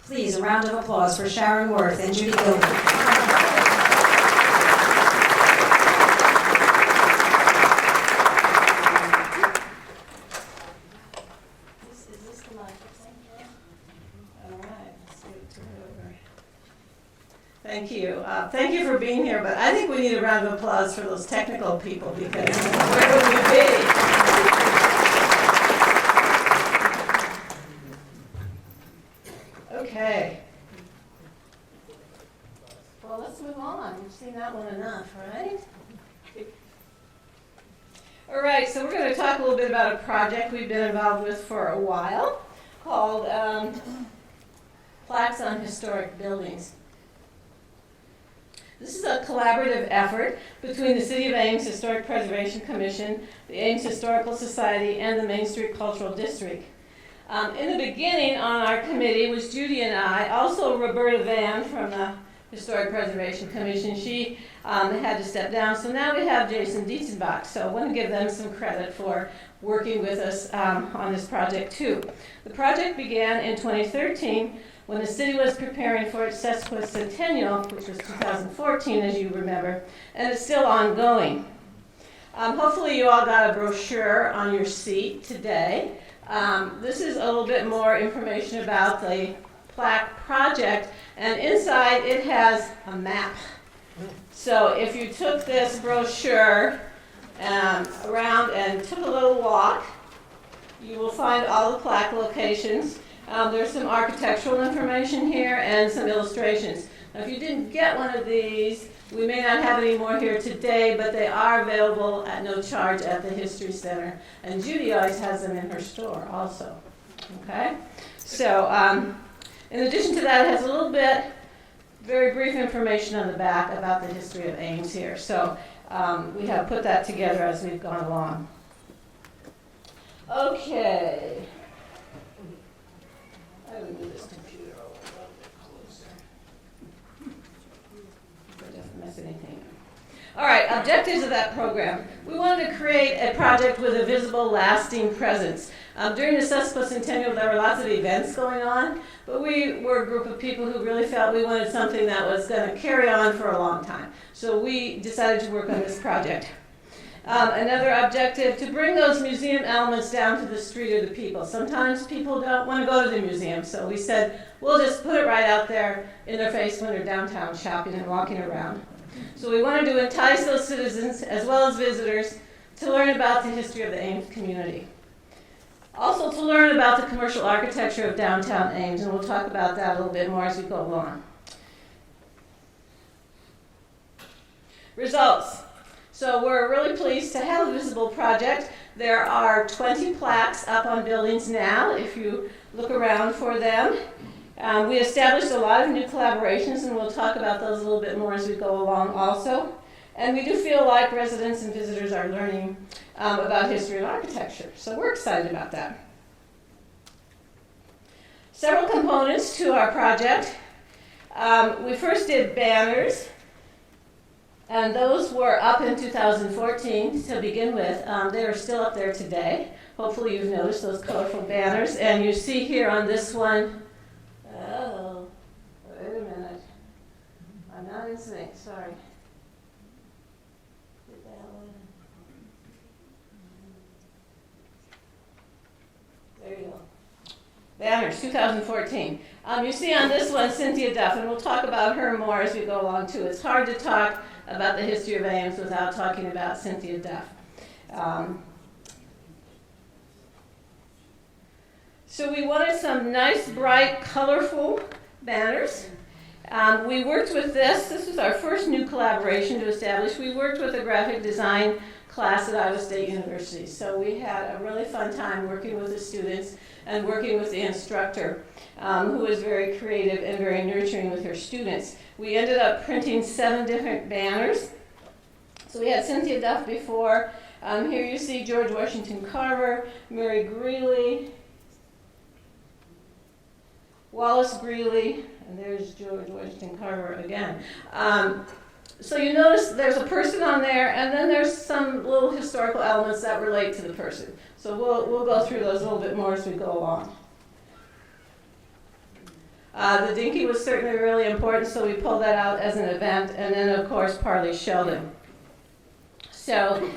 Please, a round of applause for Sharon Wirth and Judy Gilger. Thank you. Thank you for being here, but I think we need a round of applause for those technical people because where would we be? Okay. Well, let's move on. We've seen that one enough, right? All right, so we're going to talk a little bit about a project we've been involved with for a while called Plaques on Historic Buildings. This is a collaborative effort between the City of Ames Historic Preservation Commission, the Ames Historical Society, and the Main Street Cultural District. In the beginning on our committee was Judy and I, also Roberta Van from the Historic Preservation Commission. She had to step down, so now we have Jason Dietzenbach. So I want to give them some credit for working with us on this project too. The project began in 2013 when the city was preparing for its sesquicentennial, which was 2014, as you remember, and it's still ongoing. Hopefully you all got a brochure on your seat today. This is a little bit more information about the Plaque project, and inside it has a map. So if you took this brochure around and took a little walk, you will find all the Plaque locations. There's some architectural information here and some illustrations. Now, if you didn't get one of these, we may not have any more here today, but they are available at no charge at the History Center. And Judy always has them in her store also. Okay? So, in addition to that, it has a little bit, very brief information on the back about the history of Ames here. So, we have put that together as we've gone along. Okay. I would move this computer a little bit closer. So it doesn't mess anything up. All right, objectives of that program. We wanted to create a project with a visible, lasting presence. During the sesquicentennial, there were lots of events going on, but we were a group of people who really felt we wanted something that was going to carry on for a long time. So we decided to work on this project. Another objective, to bring those museum elements down to the street or the people. Sometimes people don't want to go to the museum, so we said, we'll just put it right out there in their face when they're downtown shopping and walking around. So we wanted to entice those citizens, as well as visitors, to learn about the history of the Ames community. Also to learn about the commercial architecture of downtown Ames, and we'll talk about that a little bit more as we go along. Results. So we're really pleased to have a visible project. There are 20 plaques up on buildings now, if you look around for them. We established a lot of new collaborations, and we'll talk about those a little bit more as we go along also. And we do feel like residents and visitors are learning about history and architecture. So we're excited about that. Several components to our project. We first did banners. And those were up in 2014 to begin with. They are still up there today. Hopefully you've noticed those colorful banners. And you see here on this one, oh, wait a minute. I'm not in sync, sorry. Get that one. There you go. Banners, 2014. You see on this one, Cynthia Duff, and we'll talk about her more as we go along too. It's hard to talk about the history of Ames without talking about Cynthia Duff. So we wanted some nice, bright, colorful banners. We worked with this. This was our first new collaboration to establish. We worked with a graphic design class at Iowa State University. So we had a really fun time working with the students and working with the instructor, who was very creative and very nurturing with her students. We ended up printing 7 different banners. So we had Cynthia Duff before. Here you see George Washington Carver, Mary Greeley, Wallace Greeley, and there's George Washington Carver again. So you notice there's a person on there, and then there's some little historical elements that relate to the person. So we'll go through those a little bit more as we go along. The dinky was certainly really important, so we pulled that out as an event, and then of course Parley Sheldon. So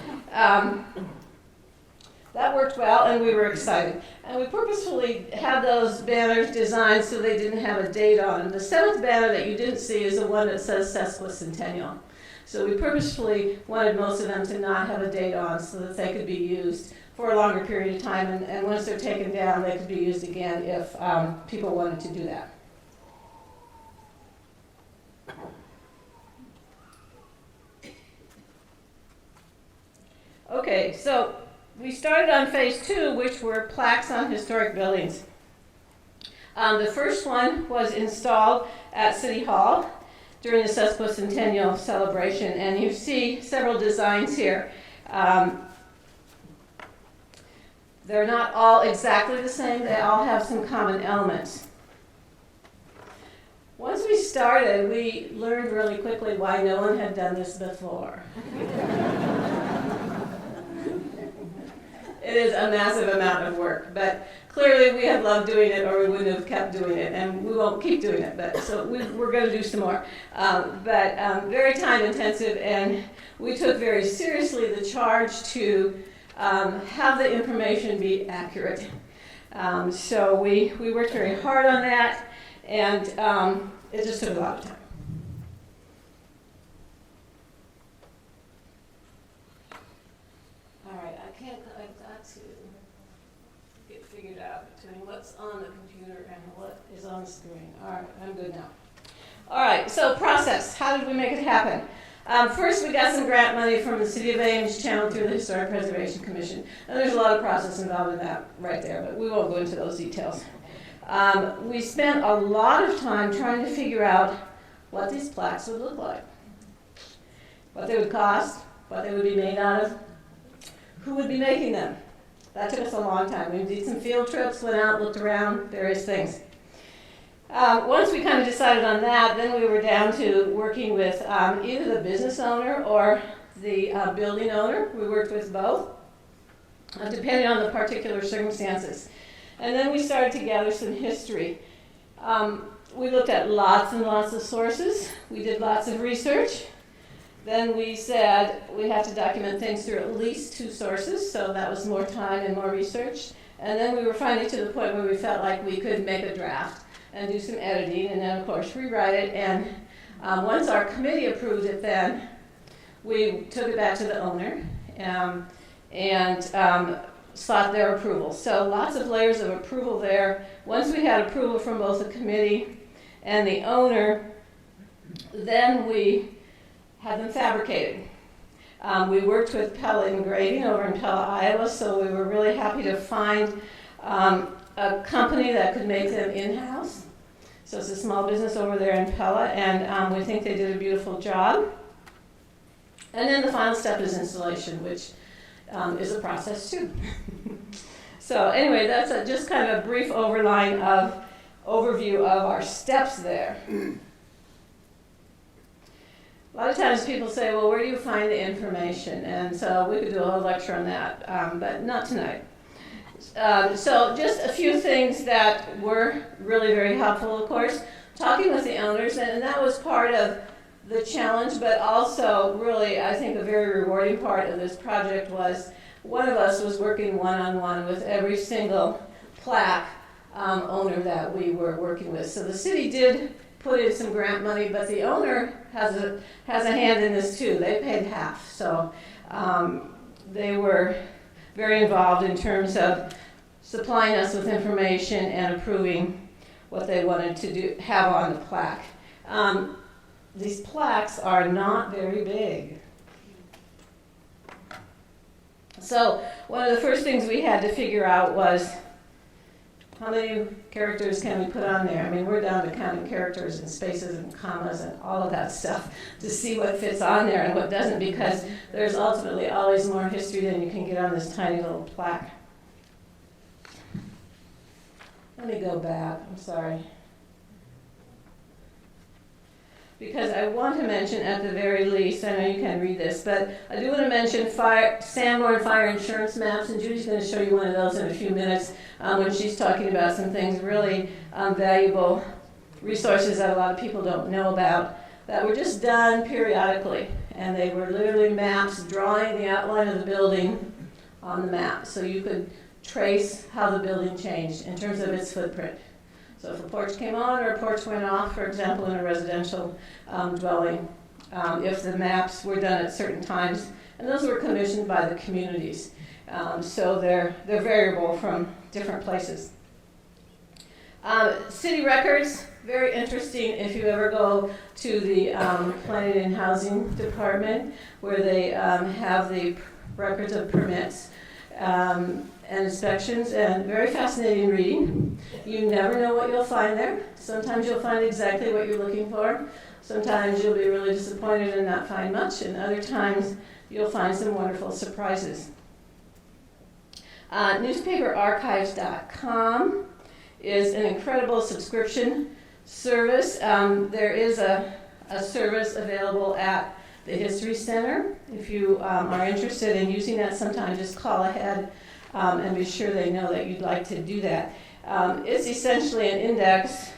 that worked well, and we were excited. And we purposefully had those banners designed so they didn't have a date on them. The seventh banner that you didn't see is the one that says Sesquicentennial. So we purposefully wanted most of them to not have a date on so that they could be used for a longer period of time, and once they're taken down, they could be used again if people wanted to do that. Okay, so we started on phase 2, which were plaques on historic buildings. The first one was installed at City Hall during the sesquicentennial celebration, and you see several designs here. They're not all exactly the same, they all have some common elements. Once we started, we learned really quickly why no one had done this before. It is a massive amount of work, but clearly we have loved doing it or we wouldn't have kept doing it, and we won't keep doing it, but so we're going to do some more. Very time intensive, and we took very seriously the charge to have the information be accurate. So we worked very hard on that, and it just took a lot of time. All right, I've got to get figured out between what's on the computer and what is on the screen. All right, I'm good now. All right, so process. How did we make it happen? First, we got some grant money from the City of Ames channeled through the Historic Preservation Commission. And there's a lot of process involved in that right there, but we won't go into those details. We spent a lot of time trying to figure out what these plaques would look like, what they would cost, what they would be made out of, who would be making them. That took us a long time. We did some field trips, went out, looked around, various things. Once we kind of decided on that, then we were down to working with either the business owner or the building owner. We worked with both, depending on the particular circumstances. And then we started to gather some history. We looked at lots and lots of sources. We did lots of research. Then we said we have to document things through at least 2 sources, so that was more time and more research. And then we were finally to the point where we felt like we could make a draft and do some editing, and then of course rewrite it. And once our committee approved it, then we took it back to the owner and sought their approval. So lots of layers of approval there. Once we had approval from both the committee and the owner, then we had them fabricated. We worked with Pella Engraving over in Pella, Iowa, so we were really happy to find a company that could make them in-house. So it's a small business over there in Pella, and we think they did a beautiful job. And then the final step is installation, which is a process too. So anyway, that's just kind of a brief overview of our steps there. A lot of times people say, well, where do you find the information? And so we could do a whole lecture on that, but not tonight. So just a few things that were really very helpful, of course. Talking with the owners, and that was part of the challenge, but also really, I think, a very rewarding part of this project was one of us was working one-on-one with every single plaque owner that we were working with. So the city did put in some grant money, but the owner has a hand in this too. They paid half, so they were very involved in terms of supplying us with information and approving what they wanted to have on the plaque. These plaques are not very big. So one of the first things we had to figure out was how many characters can we put on there? I mean, we're down to counting characters and spaces and commas and all of that stuff to see what fits on there and what doesn't, because there's ultimately always more history than you can get on this tiny little plaque. Let me go back, I'm sorry. Because I want to mention at the very least, I know you can read this, but I do want to mention Sanborn fire insurance maps, and Judy's going to show you one of those in a few minutes when she's talking about some things really valuable resources that a lot of people don't know about that were just done periodically. And they were literally maps drawing the outline of the building on the map. So you could trace how the building changed in terms of its footprint. So if a porch came on or a porch went off, for example, in a residential dwelling, if the maps were done at certain times, and those were commissioned by the communities. So they're variable from different places. City records, very interesting if you ever go to the Planning and Housing Department, where they have the records of permits and inspections, and very fascinating reading. You never know what you'll find there. Sometimes you'll find exactly what you're looking for. Sometimes you'll be really disappointed and not find much, and other times you'll find some wonderful surprises. Newspaperarchives.com is an incredible subscription service. There is a service available at the History Center. If you are interested in using that sometime, just call ahead and be sure they know that you'd like to do that. It's essentially an index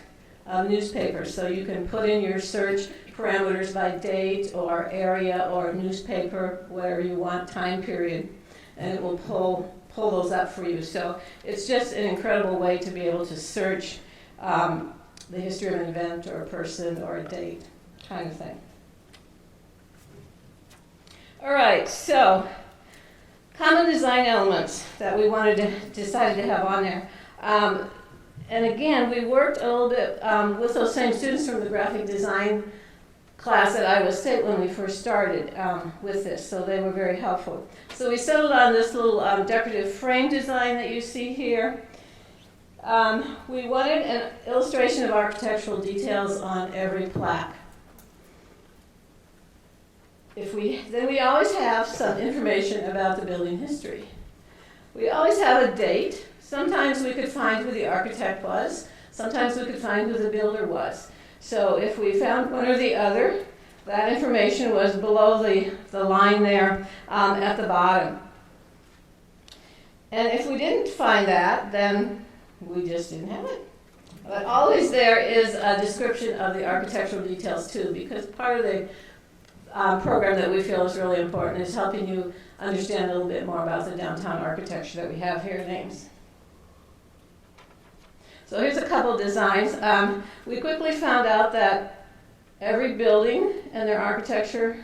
of newspapers, so you can put in your search parameters by date or area or newspaper, whatever you want, time period, and it will pull those up for you. So it's just an incredible way to be able to search the history of an event or a person or a date, kind of thing. All right, so common design elements that we decided to have on there. And again, we worked a little bit with those same students from the graphic design class at Iowa State when we first started with this, so they were very helpful. So we settled on this little decorative frame design that you see here. We wanted an illustration of architectural details on every plaque. Then we always have some information about the building history. We always have a date. Sometimes we could find who the architect was. Sometimes we could find who the builder was. So if we found one or the other, that information was below the line there at the bottom. And if we didn't find that, then we just didn't have it. But always there is a description of the architectural details too, because part of the program that we feel is really important is helping you understand a little bit more about the downtown architecture that we have here in Ames. So here's a couple designs. We quickly found out that every building and their architecture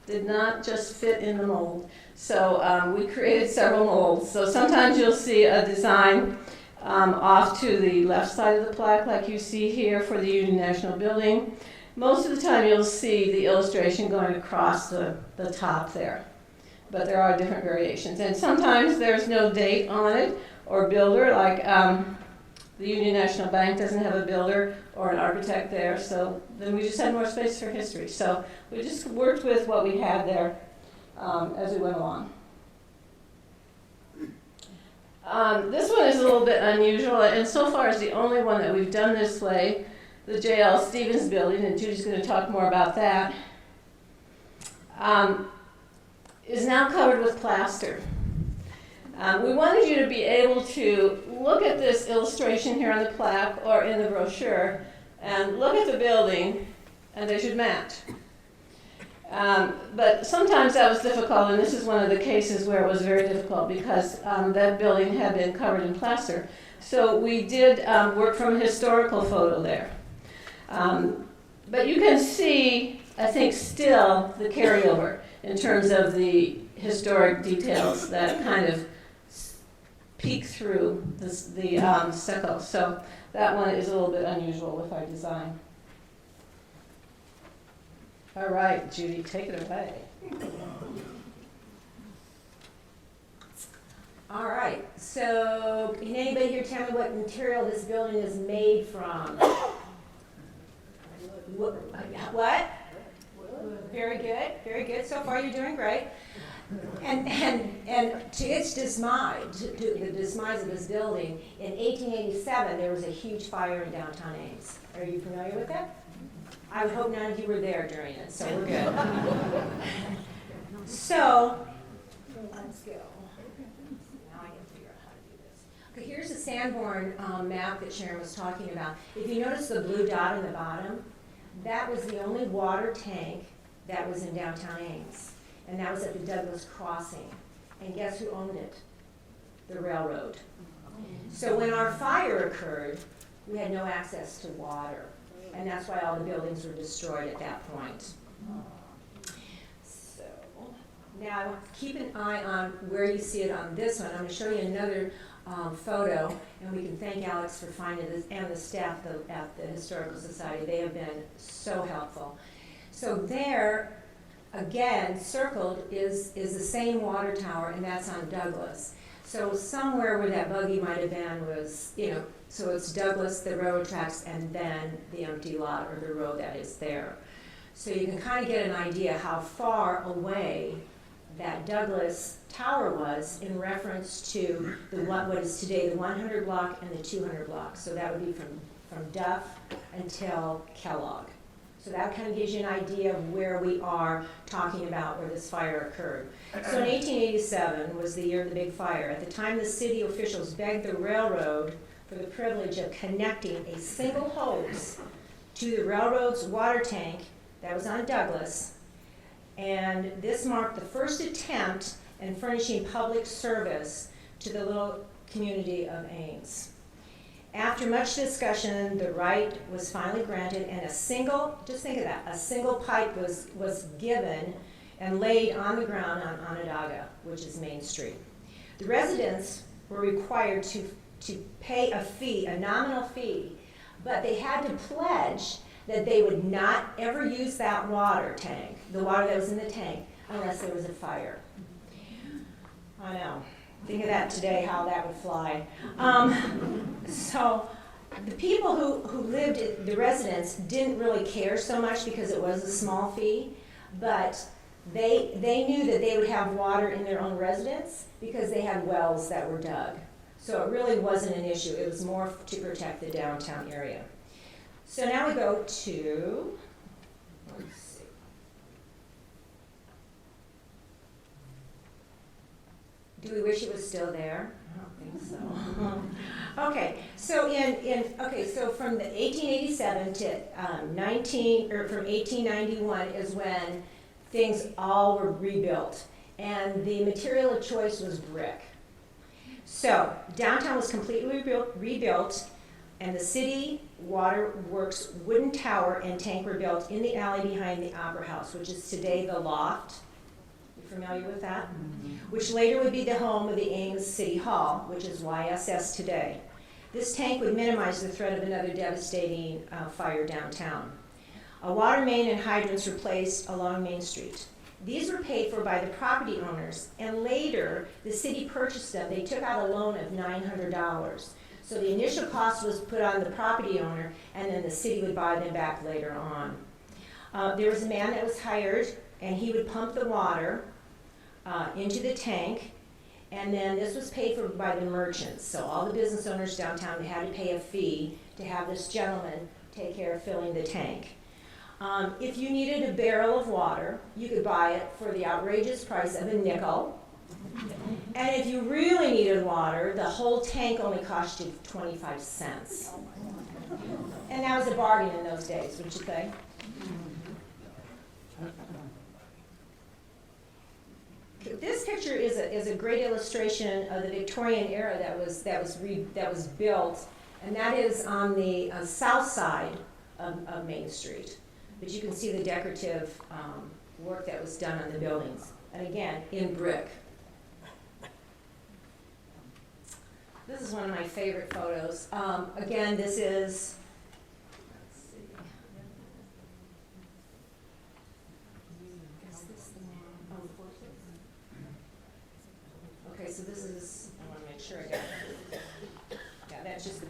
did not just fit in the mold. So we created several molds. So sometimes you'll see a design off to the left side of the plaque, like you see here for the Union National Building. Most of the time you'll see the illustration going across the top there. But there are different variations. And sometimes there's no date on it or builder, like the Union National Bank doesn't have a builder or an architect there, so then we just had more space for history. So we just worked with what we had there as we went along. This one is a little bit unusual, and so far is the only one that we've done this way, the J.L. Stevens building, and Judy's going to talk more about that, is now covered with plaster. We wanted you to be able to look at this illustration here on the plaque or in the brochure and look at the building, and they should match. But sometimes that was difficult, and this is one of the cases where it was very difficult because that building had been covered in plaster. So we did work from a historical photo there. But you can see, I think, still the carryover in terms of the historic details that kind of peek through the stucco. So that one is a little bit unusual with our design. All right, Judy, take it away. All right, so can anybody here tell me what material this building is made from? What? Very good, very good. So far you're doing great. And to its demise, to the demise of this building, in 1887 there was a huge fire in downtown Ames. Are you familiar with that? I would hope none of you were there during it, so we're good. So, let's go. Now I can figure out how to do this. Here's a Sanborn map that Sharon was talking about. If you notice the blue dot in the bottom, that was the only water tank that was in downtown Ames. And that was at the Douglas Crossing. And guess who owned it? The railroad. So when our fire occurred, we had no access to water. And that's why all the buildings were destroyed at that point. So now I want to keep an eye on where you see it on this one. I'm going to show you another photo, and we can thank Alex for finding this and the staff at the Historical Society. They have been so helpful. So there, again, circled is the same water tower, and that's on Douglas. So somewhere where that buggy might have been was, so it's Douglas, the railroad tracks, and then the empty lot or the road that is there. So you can kind of get an idea how far away that Douglas Tower was in reference to what is today the 100 block and the 200 block. So that would be from Duff until Kellogg. So that kind of gives you an idea of where we are talking about where this fire occurred. So in 1887 was the year of the big fire. At the time, the city officials begged the railroad for the privilege of connecting a single hose to the railroad's water tank that was on Douglas. And this marked the first attempt in furnishing public service to the little community of Ames. After much discussion, the right was finally granted, and just think of that, a single pipe was given and laid on the ground on Onondaga, which is Main Street. The residents were required to pay a fee, a nominal fee, but they had to pledge that they would not ever use that water tank, the water that was in the tank, unless there was a fire. I know. Think of that today, how that would fly. So the people who lived, the residents, didn't really care so much because it was a small fee, but they knew that they would have water in their own residence because they had wells that were dug. So it really wasn't an issue. It was more to protect the downtown area. So now we go to, let's see. Do we wish it was still there? I don't think so. Okay, so from the 1887 to from 1891 is when things all were rebuilt, and the material of choice was brick. So downtown was completely rebuilt, and the city water works wooden tower and tank were built in the alley behind the Opera House, which is today the Loft. You familiar with that? Mm-hmm. Which later would be the home of the Ames City Hall, which is YSS today. This tank would minimize the threat of another devastating fire downtown. A water main and hydrants were placed along Main Street. These were paid for by the property owners, and later the city purchased them. They took out a loan of $900. So the initial cost was put on the property owner, and then the city would buy them back later on. There was a man that was hired, and he would pump the water into the tank, and then this was paid for by the merchants. So all the business owners downtown had to pay a fee to have this gentleman take care of filling the tank. If you needed a barrel of water, you could buy it for the outrageous price of a nickel. And if you really needed water, the whole tank only cost you 25 cents. And that was a bargain in those days, wouldn't you think? This picture is a great illustration of the Victorian era that was built, and that is on the south side of Main Street. But you can see the decorative work that was done on the buildings, and again, in brick. This is one of my favorite photos. Again, this is, let's see. Is this the one? Oh, okay, so this is, I want to make sure I got it. Yeah, that's just the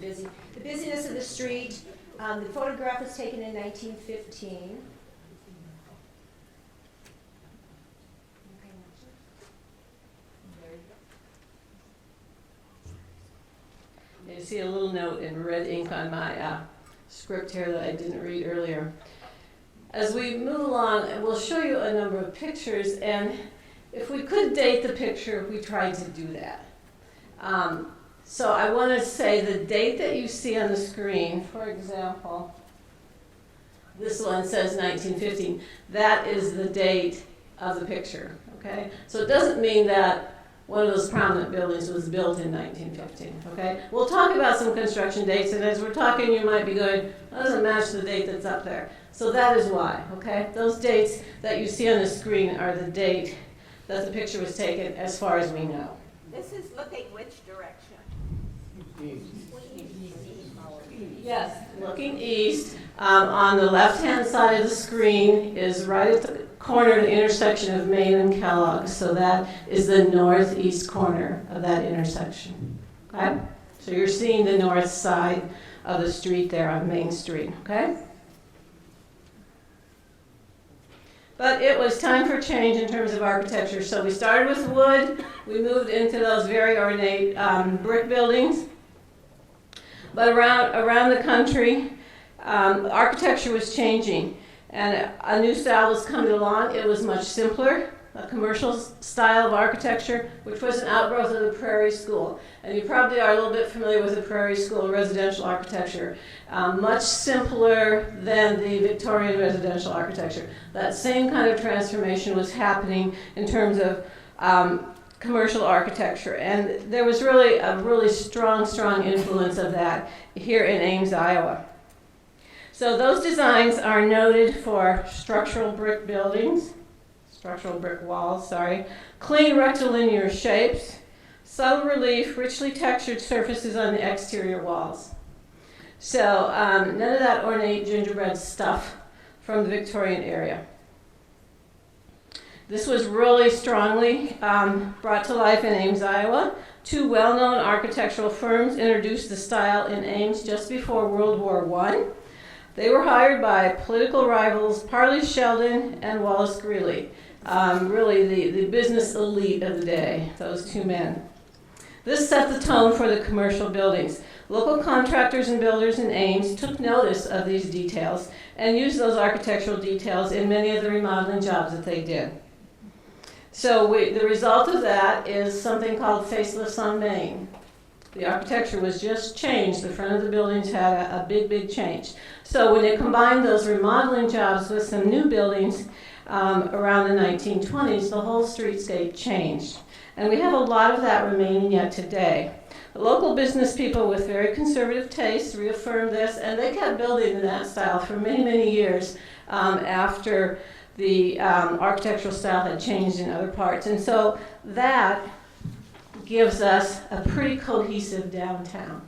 busyness of the street. The photograph was taken in 1915. You see a little note in red ink on my script here that I didn't read earlier. As we move along, we'll show you a number of pictures, and if we could date the picture, we tried to do that. So I want to say the date that you see on the screen, for example, this one says 1915. That is the date of the picture, okay? So it doesn't mean that one of those prominent buildings was built in 1915, okay? We'll talk about some construction dates, and as we're talking, you might be going, that doesn't match the date that's up there. So that is why, okay? Those dates that you see on the screen are the date that the picture was taken as far as we know. This is looking which direction? Yes, looking east. On the left-hand side of the screen is right at the corner of the intersection of Main and Kellogg. So that is the northeast corner of that intersection. Okay? So you're seeing the north side of the street there on Main Street. Okay? But it was time for change in terms of architecture. So we started with wood. We moved into those very ornate brick buildings. But around the country, architecture was changing, and a new style was coming along. It was much simpler, a commercial style of architecture, which was an outgrowth of the Prairie School. And you probably are a little bit familiar with the Prairie School residential architecture. Much simpler than the Victorian residential architecture. That same kind of transformation was happening in terms of commercial architecture, and there was really a really strong influence of that here in Ames, Iowa. So those designs are noted for structural brick buildings, structural brick walls, clean rectilinear shapes, subtle relief, richly textured surfaces on the exterior walls. So none of that ornate gingerbread stuff from the Victorian era. This was really strongly brought to life in Ames, Iowa. Two well-known architectural firms introduced the style in Ames just before World War I. They were hired by political rivals Parley Sheldon and Wallace Greeley, really the business elite of the day, those two men. This set the tone for the commercial buildings. Local contractors and builders in Ames took notice of these details and used those architectural details in many of the remodeling jobs that they did. So the result of that is something called facelifts on Main. The architecture was just changed. The front of the buildings had a big change. So when you combine those remodeling jobs with some new buildings around the 1920s, the whole streetscape changed. And we have a lot of that remaining yet today. The local business people with very conservative tastes reaffirmed this, and they kept building in that style for many years after the architectural style had changed in other parts. And so that gives us a pretty cohesive downtown.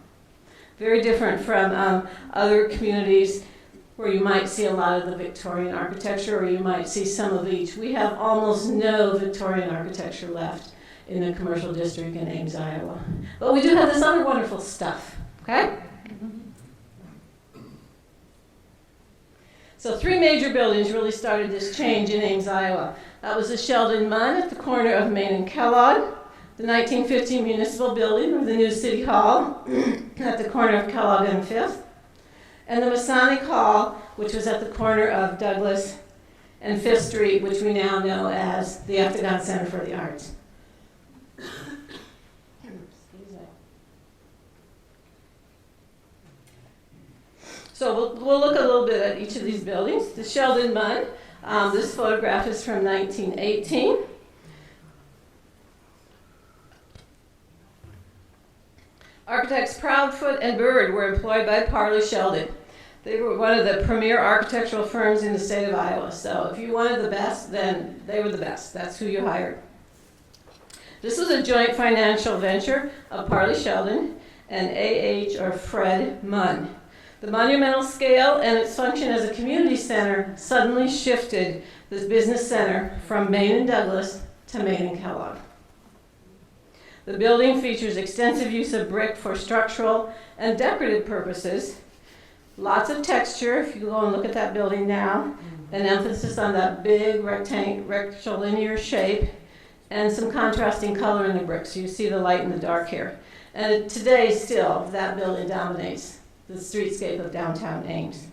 Very different from other communities where you might see a lot of the Victorian architecture, or you might see some of each. We have almost no Victorian architecture left in the commercial district in Ames, Iowa. But we do have this other wonderful stuff, okay? So three major buildings really started this change in Ames, Iowa. That was the Sheldon Munn at the corner of Main and Kellogg, the 1915 Municipal Building with the new City Hall at the corner of Kellogg and 5th, and the Masonic Hall, which was at the corner of Douglas and 5th Street, which we now know as the Octagon Center for the Arts. So we'll look a little bit at each of these buildings. The Sheldon Munn, this photograph is from 1918. Architects Proudfoot and Bird were employed by Parley Sheldon. They were one of the premier architectural firms in the state of Iowa. So if you wanted the best, then they were the best. That's who you hired. This was a joint financial venture of Parley Sheldon and A.H. or Fred Munn. The monumental scale and its function as a community center suddenly shifted this business center from Main and Douglas to Main and Kellogg. The building features extensive use of brick for structural and decorative purposes, lots of texture, if you go and look at that building now, an emphasis on that big rectilinear shape, and some contrasting color in the bricks. So you see the light and the dark here. And today still, that building dominates the streetscape of downtown Ames.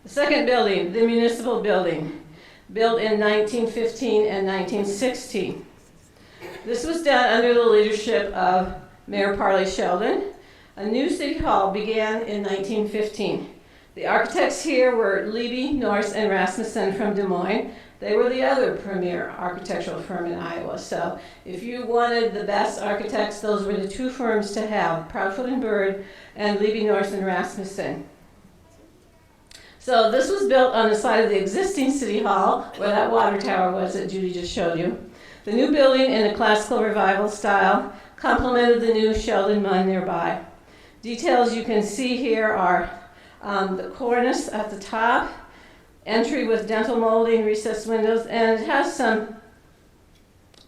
The second building, the municipal building, built in 1915 and 1916. This was done under the leadership of Mayor Parley Sheldon. A new city hall began in 1915. The architects here were Levy, Norse, and Rasmussen from Des Moines. They were the other premier architectural firm in Iowa. So if you wanted the best architects, those were the two firms to have, Proudfoot and Bird and Levy, Norse, and Rasmussen. So this was built on the site of the existing city hall, where that water tower was that Judy just showed you. The new building in a classical revival style complemented the new Sheldon Munn nearby. Details you can see here are the cornice at the top, entry with dental molding, recessed windows, and it has some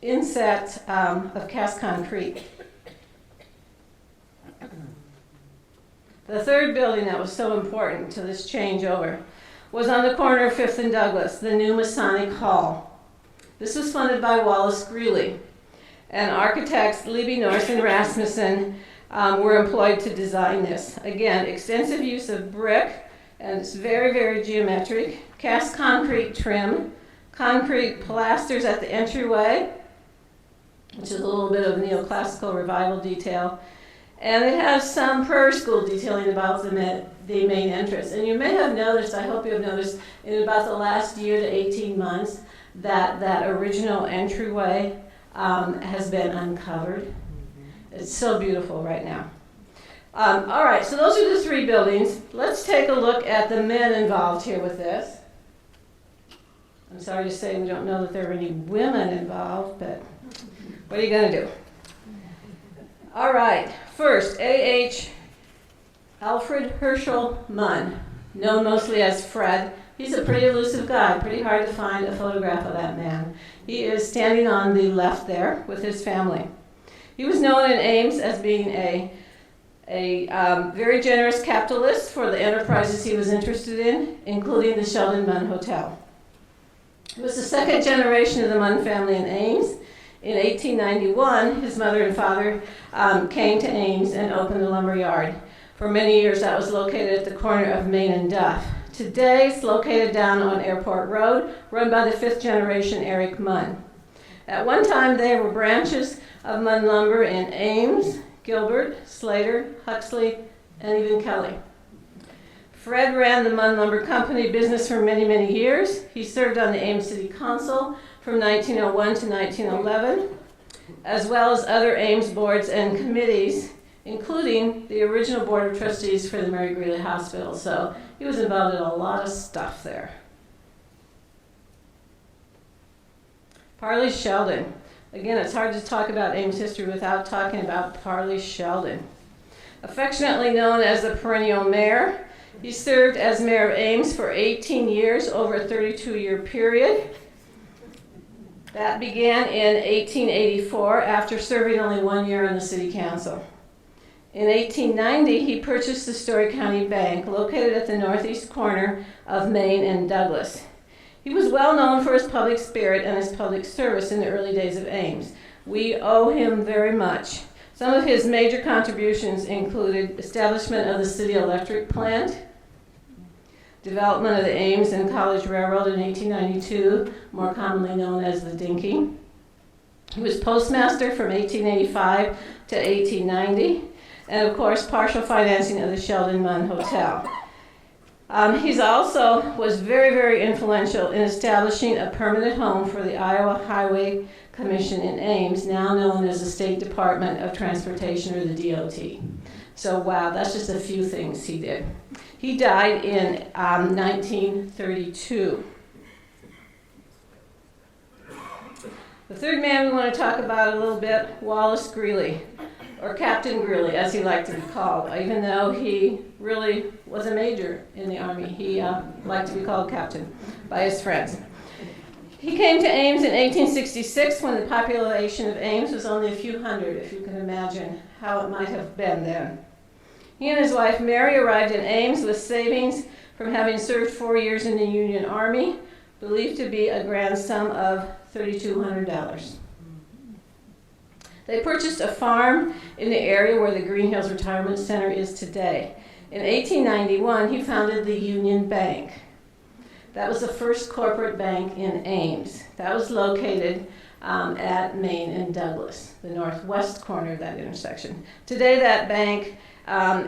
inset of cast concrete. The third building that was so important to this changeover was on the corner of 5th and Douglas, the new Masonic Hall. This was funded by Wallace Greeley, and architects Levy, Norse, and Rasmussen were employed to design this. Again, extensive use of brick, and it's very, very geometric. Cast concrete trim, concrete pilasters at the entryway, which is a little bit of neoclassical revival detail. And it has some prayer school detailing about the main entrance. And you may have noticed, I hope you have noticed, in about the last year to 18 months, that original entryway has been uncovered. It's so beautiful right now. All right, so those are the three buildings. Let's take a look at the men involved here with this. I'm sorry to say we don't know that there are any women involved, but what are you going to do? All right, first, A.H. Alfred Herschel Munn, known mostly as Fred. He's a pretty elusive guy, pretty hard to find a photograph of that man. He is standing on the left there with his family. He was known in Ames as being a very generous capitalist for the enterprises he was interested in, including the Sheldon Munn Hotel. He was the second generation of the Munn family in Ames. In 1891, his mother and father came to Ames and opened a lumber yard. For many years, that was located at the corner of Main and Duff. Today, it's located down on Airport Road, run by the fifth generation Eric Munn. At one time, there were branches of Munn lumber in Ames, Gilbert, Slater, Huxley, and even Kelly. Fred ran the Munn Lumber Company business for many, many years. He served on the Ames City Council from 1901 to 1911, as well as other Ames boards and committees, including the original Board of Trustees for the Mary Greeley Hospital. So he was involved in a lot of stuff there. Parley Sheldon. Again, it's hard to talk about Ames history without talking about Parley Sheldon. Affectionately known as the perennial mayor, he served as mayor of Ames for 18 years over a 32-year period. That began in 1884 after serving only 1 year on the city council. In 1890, he purchased the Story County Bank, located at the northeast corner of Main and Douglas. He was well known for his public spirit and his public service in the early days of Ames. We owe him very much. Some of his major contributions included establishment of the city electric plant, development of the Ames and College Railroad in 1892, more commonly known as the Dinky. He was postmaster from 1885 to 1890, and of course, partial financing of the Sheldon Munn Hotel. He's also was very, very influential in establishing a permanent home for the Iowa Highway Commission in Ames, now known as the State Department of Transportation, or the DOT. So wow, that's just a few things he did. He died in 1932. The third man we want to talk about a little bit, Wallace Greeley, or Captain Greeley, as he liked to be called. Even though he really was a major in the Army, he liked to be called Captain by his friends. He came to Ames in 1866 when the population of Ames was only a few hundred, if you can imagine how it might have been then. He and his wife Mary arrived in Ames with savings from having served 4 years in the Union Army, believed to be a grand sum of $3,200. They purchased a farm in the area where the Green Hills Retirement Center is today. In 1891, he founded the Union Bank. That was the first corporate bank in Ames. That was located at Main and Douglas, the northwest corner of that intersection. Today that bank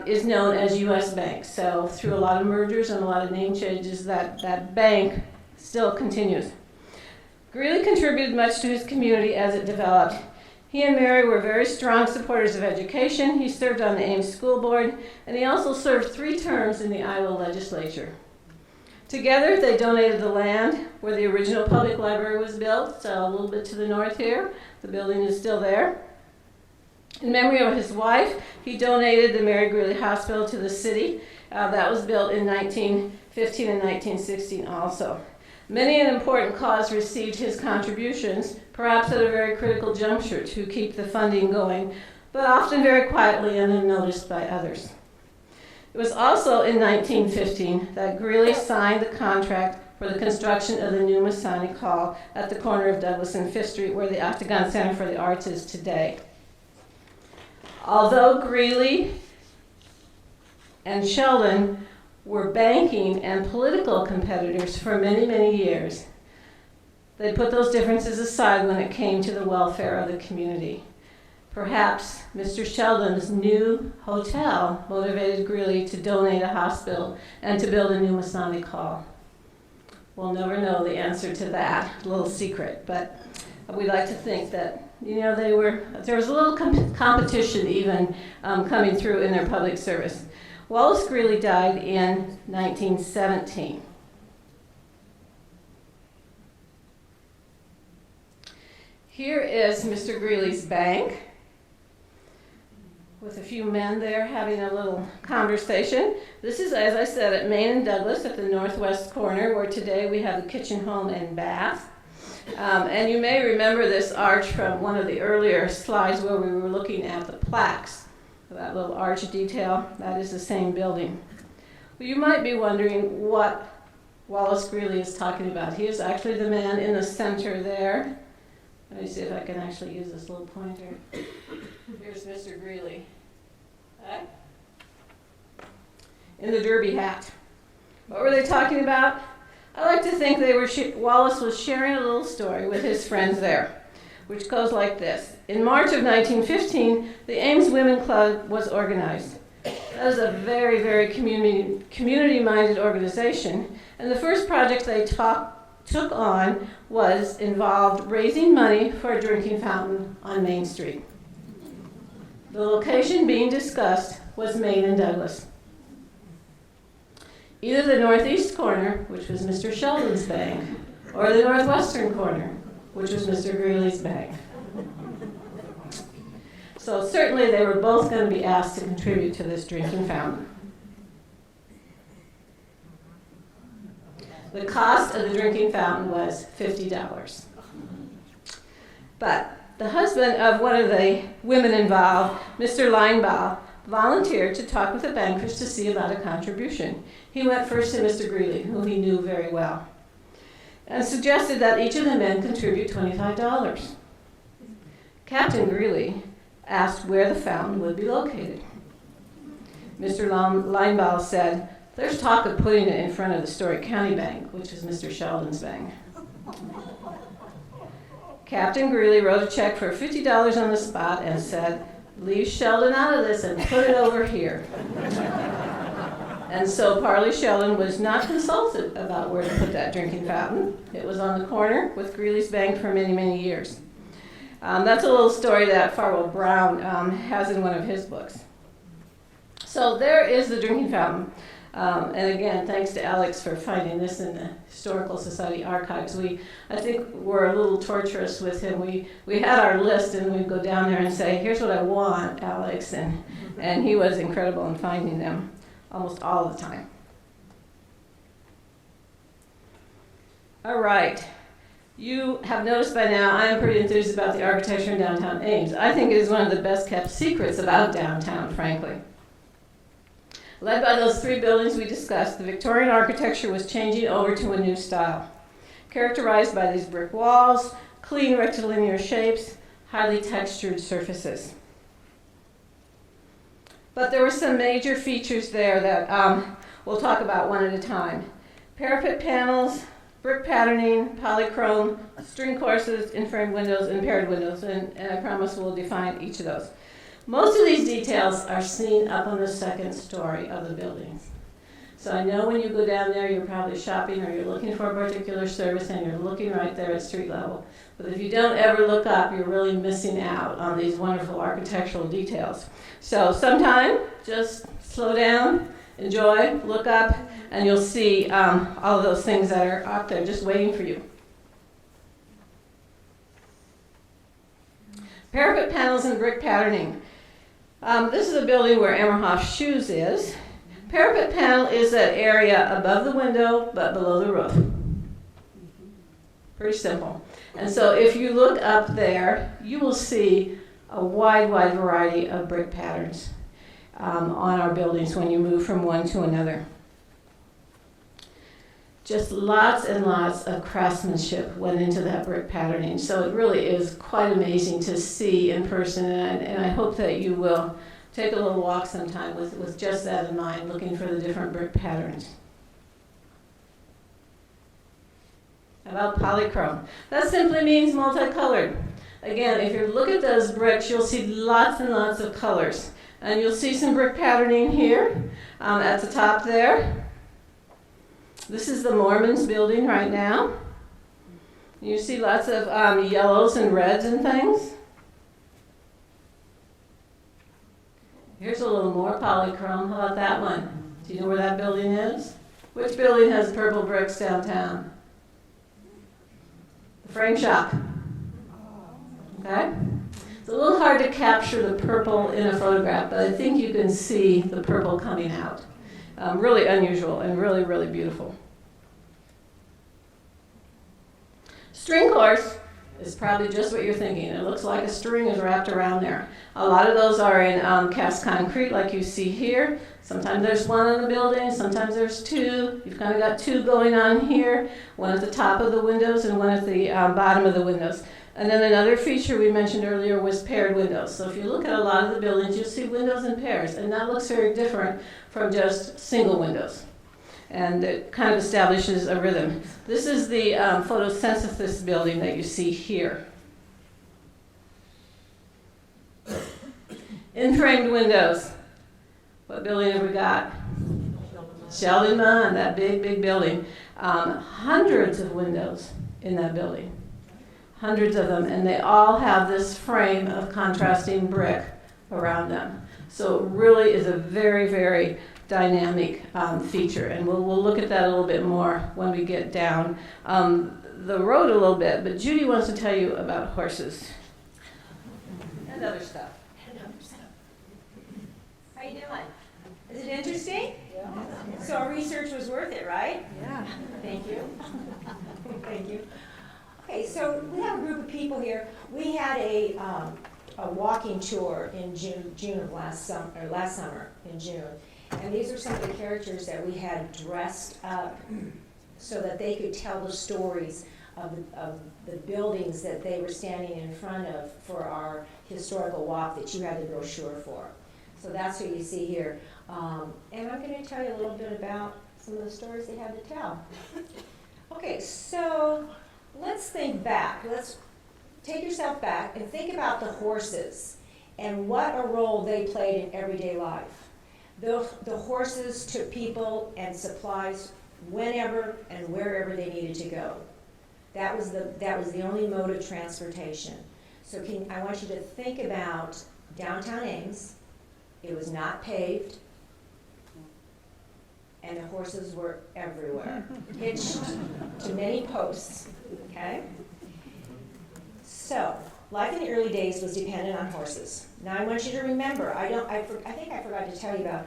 is known as U.S. Bank. So through a lot of mergers and a lot of name changes, that bank still continues. Greeley contributed much to his community as it developed. He and Mary were very strong supporters of education. He served on the Ames School Board, and he also served 3 terms in the Iowa legislature. Together, they donated the land where the original public library was built, so a little bit to the north here. The building is still there. In memory of his wife, he donated the Mary Greeley Hospital to the city. That was built in 1915 and 1916 also. Many an important cause received his contributions, perhaps at a very critical juncture to keep the funding going, but often very quietly and unnoticed by others. It was also in 1915 that Greeley signed the contract for the construction of the new Masonic Hall at the corner of Douglas and Fifth Street, where the Octagon Center for the Arts is today. Although Greeley and Sheldon were banking and political competitors for many, many years, they put those differences aside when it came to the welfare of the community. Perhaps Mr. Sheldon's new hotel motivated Greeley to donate a hospital and to build a new Masonic Hall. We'll never know the answer to that, a little secret, but we like to think that, there was a little competition even coming through in their public service. Wallace Greeley died in 1917. Here is Mr. Greeley's bank, with a few men there having a little conversation. This is, as I said, at Main and Douglas at the northwest corner, where today we have the kitchen, home, and bath. And you may remember this arch from one of the earlier slides where we were looking at the plaques. That little arch detail, that is the same building. Well, you might be wondering what Wallace Greeley is talking about. He is actually the man in the center there. Let me see if I can actually use this little pointer. Here's Mr. Greeley. Okay. In the derby hat. What were they talking about? I like to think Wallace was sharing a little story with his friends there, which goes like this. In March of 1915, the Ames Women Club was organized. That was a very, very community-minded organization, and the first project they took on involved raising money for a drinking fountain on Main Street. The location being discussed was Main and Douglas. Either the northeast corner, which was Mr. Sheldon's bank, or the northwestern corner, which was Mr. Greeley's bank. So certainly they were both going to be asked to contribute to this drinking fountain. The cost of the drinking fountain was $50. But the husband of one of the women involved, Mr. Linebaugh, volunteered to talk with the bankers to see about a contribution. He went first to Mr. Greeley, who he knew very well, and suggested that each of the men contribute $25. Captain Greeley asked where the fountain would be located. Mr. Linebaugh said, "There's talk of putting it in front of the Story County Bank," which was Mr. Sheldon's bank. Captain Greeley wrote a check for $50 on the spot and said, "Leave Sheldon out of this and put it over here." And so Parley Sheldon was not consulted about where to put that drinking fountain. It was on the corner with Greeley's bank for many, many years. That's a little story that Farwell Brown has in one of his books. So there is the drinking fountain. And again, thanks to Alex for finding this in the Historical Society archives. I think we're a little torturous with him. We had our list, and we'd go down there and say, "Here's what I want, Alex," and he was incredible in finding them almost all the time. All right. You have noticed by now I am pretty enthused about the architecture in downtown Ames. I think it is one of the best kept secrets about downtown, frankly. Led by those 3 buildings we discussed, the Victorian architecture was changing over to a new style, characterized by these brick walls, clean rectilinear shapes, highly textured surfaces. But there were some major features there that we'll talk about one at a time. Parapet panels, brick patterning, polychrome, string courses, in-frame windows, and paired windows, and I promise we'll define each of those. Most of these details are seen up on the second story of the building. So I know when you go down there, you're probably shopping or you're looking for a particular service and you're looking right there at street level. But if you don't ever look up, you're really missing out on these wonderful architectural details. So sometime, just slow down, enjoy, look up, and you'll see all of those things that are up there just waiting for you. Parapet panels and brick patterning. This is a building where Emmerhoff Shoes is. Parapet panel is that area above the window but below the roof. Pretty simple. And so if you look up there, you will see a wide variety of brick patterns on our buildings when you move from one to another. Just lots and lots of craftsmanship went into that brick patterning. So it really is quite amazing to see in person, and I hope that you will take a little walk sometime with just that in mind, looking for the different brick patterns. About polychrome. That simply means multicolored. Again, if you look at those bricks, you'll see lots and lots of colors. And you'll see some brick patterning here at the top there. This is the Mormons building right now. You see lots of yellows and reds and things. Here's a little more polychrome. How about that one? Do you know where that building is? Which building has purple bricks downtown? The frame shop. Okay? It's a little hard to capture the purple in a photograph, but I think you can see the purple coming out. Really unusual and really beautiful. String course is probably just what you're thinking. It looks like a string is wrapped around there. A lot of those are in cast concrete like you see here. Sometimes there's one on the building, sometimes there's two. You've kind of got two going on here, one at the top of the windows and one at the bottom of the windows. And then another feature we mentioned earlier was paired windows. So if you look at a lot of the buildings, you'll see windows in pairs, and that looks very different from just single windows. And it kind of establishes a rhythm. This is the photosynthesis building that you see here. In-framed windows. What building have we got? Sheldon and that big building. Hundreds of windows in that building. Hundreds of them, and they all have this frame of contrasting brick around them. So it really is a very dynamic feature, and we'll look at that a little bit more when we get down the road a little bit, but Judy wants to tell you about horses and other stuff. How you doing? Is it interesting? Yeah. So our research was worth it, right? Yeah. Thank you. Thank you. Okay, so we have a group of people here. We had a walking tour in June of last summer in June, and these are some of the characters that we had dressed up so that they could tell the stories of the buildings that they were standing in front of for our historical walk that you had the brochure for. So that's what you see here, and I'm going to tell you a little bit about some of the stories they had to tell. Okay, so let's think back. Let's take yourself back and think about the horses and what a role they played in everyday life. The horses took people and supplies whenever and wherever they needed to go. That was the only mode of transportation. So I want you to think about downtown Ames. It was not paved, and the horses were everywhere, hitched to many posts, okay? So, life in the early days was dependent on horses. Now I want you to remember, I think I forgot to tell you about,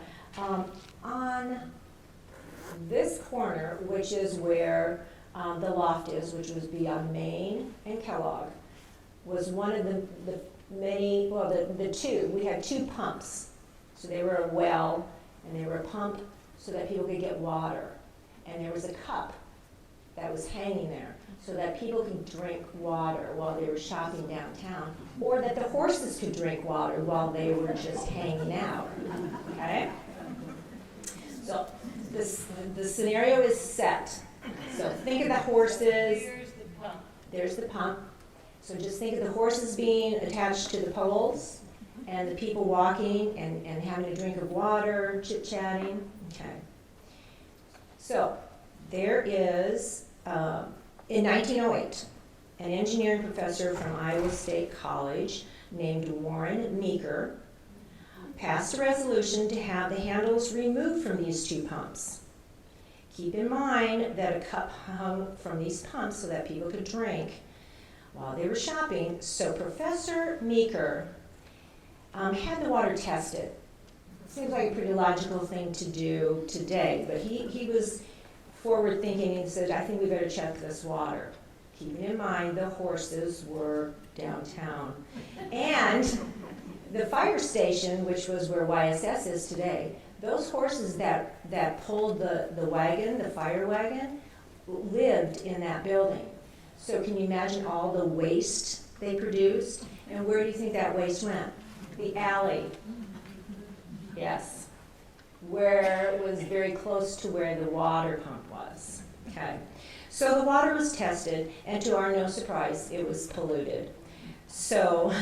on this corner, which is where the loft is, which was beyond Main and Kellogg, was one of the many, well, the two, we had two pumps. So they were a well, and they were a pump so that people could get water. And there was a cup that was hanging there so that people could drink water while they were shopping downtown, or that the horses could drink water while they were just hanging out, okay? So the scenario is set. So think of the horses. Here's the pump. There's the pump. So just think of the horses being attached to the poles and the people walking and having a drink of water, chit-chatting. Okay. So there is, in 1908, an engineering professor from Iowa State College named Warren Meeker passed a resolution to have the handles removed from these two pumps. Keep in mind that a cup hung from these pumps so that people could drink while they were shopping. So Professor Meeker had the water tested. Seems like a pretty logical thing to do today, but he was forward thinking and said, I think we better check this water. Keeping in mind the horses were downtown. And the fire station, which was where YSS is today, those horses that pulled the wagon, the fire wagon, lived in that building. So can you imagine all the waste they produced? And where do you think that waste went? The alley. Yes. Where it was very close to where the water pump was. Okay. So the water was tested, and to our no surprise, it was polluted. So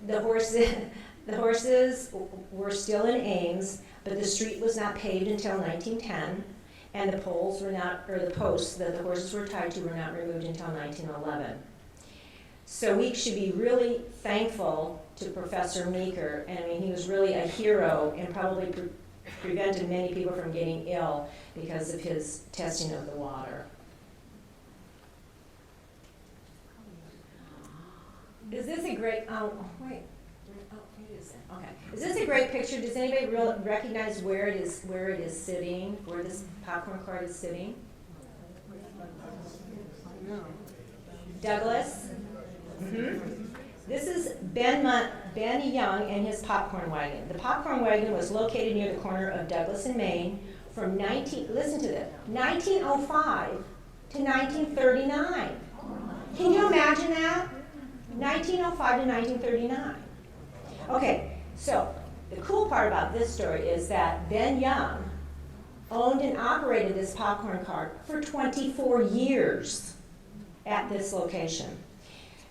the horses were still in Ames, but the street was not paved until 1910, and the poles were not, or the posts that the horses were tied to were not removed until 1911. So we should be really thankful to Professor Meeker, and I mean, he was really a hero and probably prevented many people from getting ill because of his testing of the water. Is this a great, wait. Okay. Is this a great picture? Does anybody recognize where it is sitting, where this popcorn cart is sitting? Douglas? Mm-hmm. This is Ben Young and his popcorn wagon. The popcorn wagon was located near the corner of Douglas and Main from 1905 to 1939. Can you imagine that? 1905 to 1939. Okay, so the cool part about this story is that Ben Young owned and operated this popcorn cart for 24 years at this location.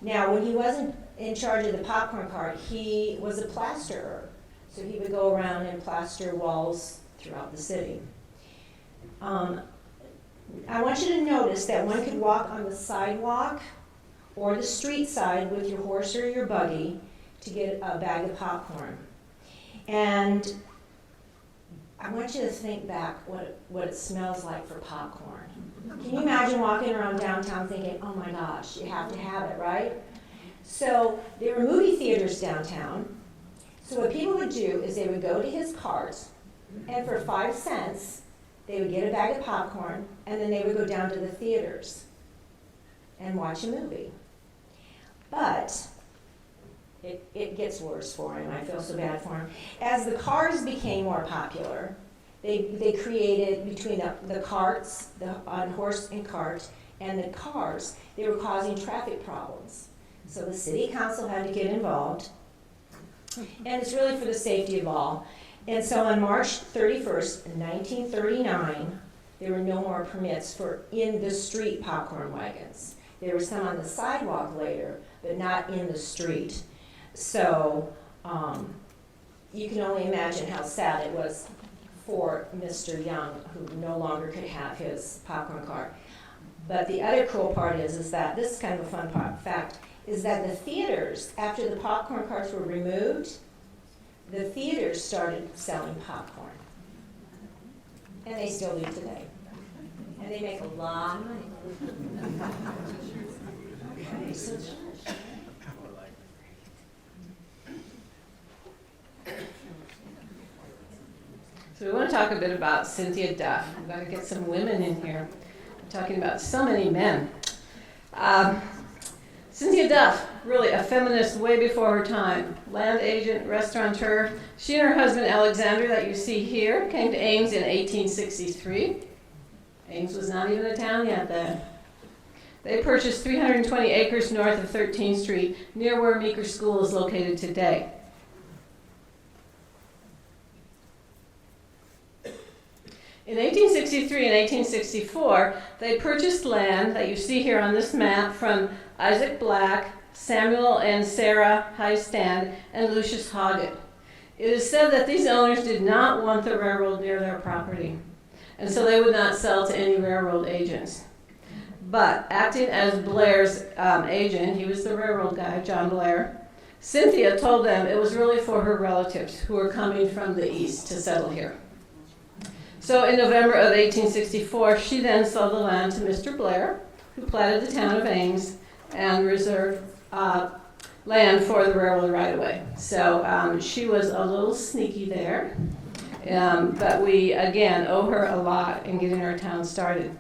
Now, when he wasn't in charge of the popcorn cart, he was a plasterer. So he would go around and plaster walls throughout the city. I want you to notice that one could walk on the sidewalk or the street side with your horse or your buggy to get a bag of popcorn. And I want you to think back what it smells like for popcorn. Can you imagine walking around downtown thinking, oh my gosh, you have to have it, right? So there were movie theaters downtown. So what people would do is they would go to his cart, and for 5 cents, they would get a bag of popcorn, and then they would go down to the theaters and watch a movie. But it gets worse for him. I feel so bad for him. As the cars became more popular, they created between the carts, on horse and cart, and the cars, they were causing traffic problems. So the city council had to get involved, and it's really for the safety of all. And so on March 31st, 1939, there were no more permits for in-the-street popcorn wagons. There were some on the sidewalk later, but not in the street. So you can only imagine how sad it was for Mr. Young, who no longer could have his popcorn cart. But the other cool part is that, this is kind of a fun fact, is that the theaters, after the popcorn carts were removed, the theaters started selling popcorn. And they still do today. And they make a lot of money. Okay, so we want to talk a bit about Cynthia Duff. We've got to get some women in here. We're talking about so many men. Cynthia Duff, really a feminist way before her time. Land agent, restaurateur. She and her husband Alexander, that you see here, came to Ames in 1863. Ames was not even a town yet then. They purchased 320 acres north of 13th Street, near where Meeker School is located today. In 1863 and 1864, they purchased land that you see here on this map from Isaac Black, Samuel and Sarah Highstand, and Lucius Hoggett. It is said that these owners did not want the railroad near their property, and so they would not sell to any railroad agents. But acting as Blair's agent, he was the railroad guy, John Blair, Cynthia told them it was really for her relatives who were coming from the east to settle here. So in November of 1864, she then sold the land to Mr. Blair, who platted the town of Ames and reserved land for the railroad right-of-way. So she was a little sneaky there, but we, again, owe her a lot in getting our town started.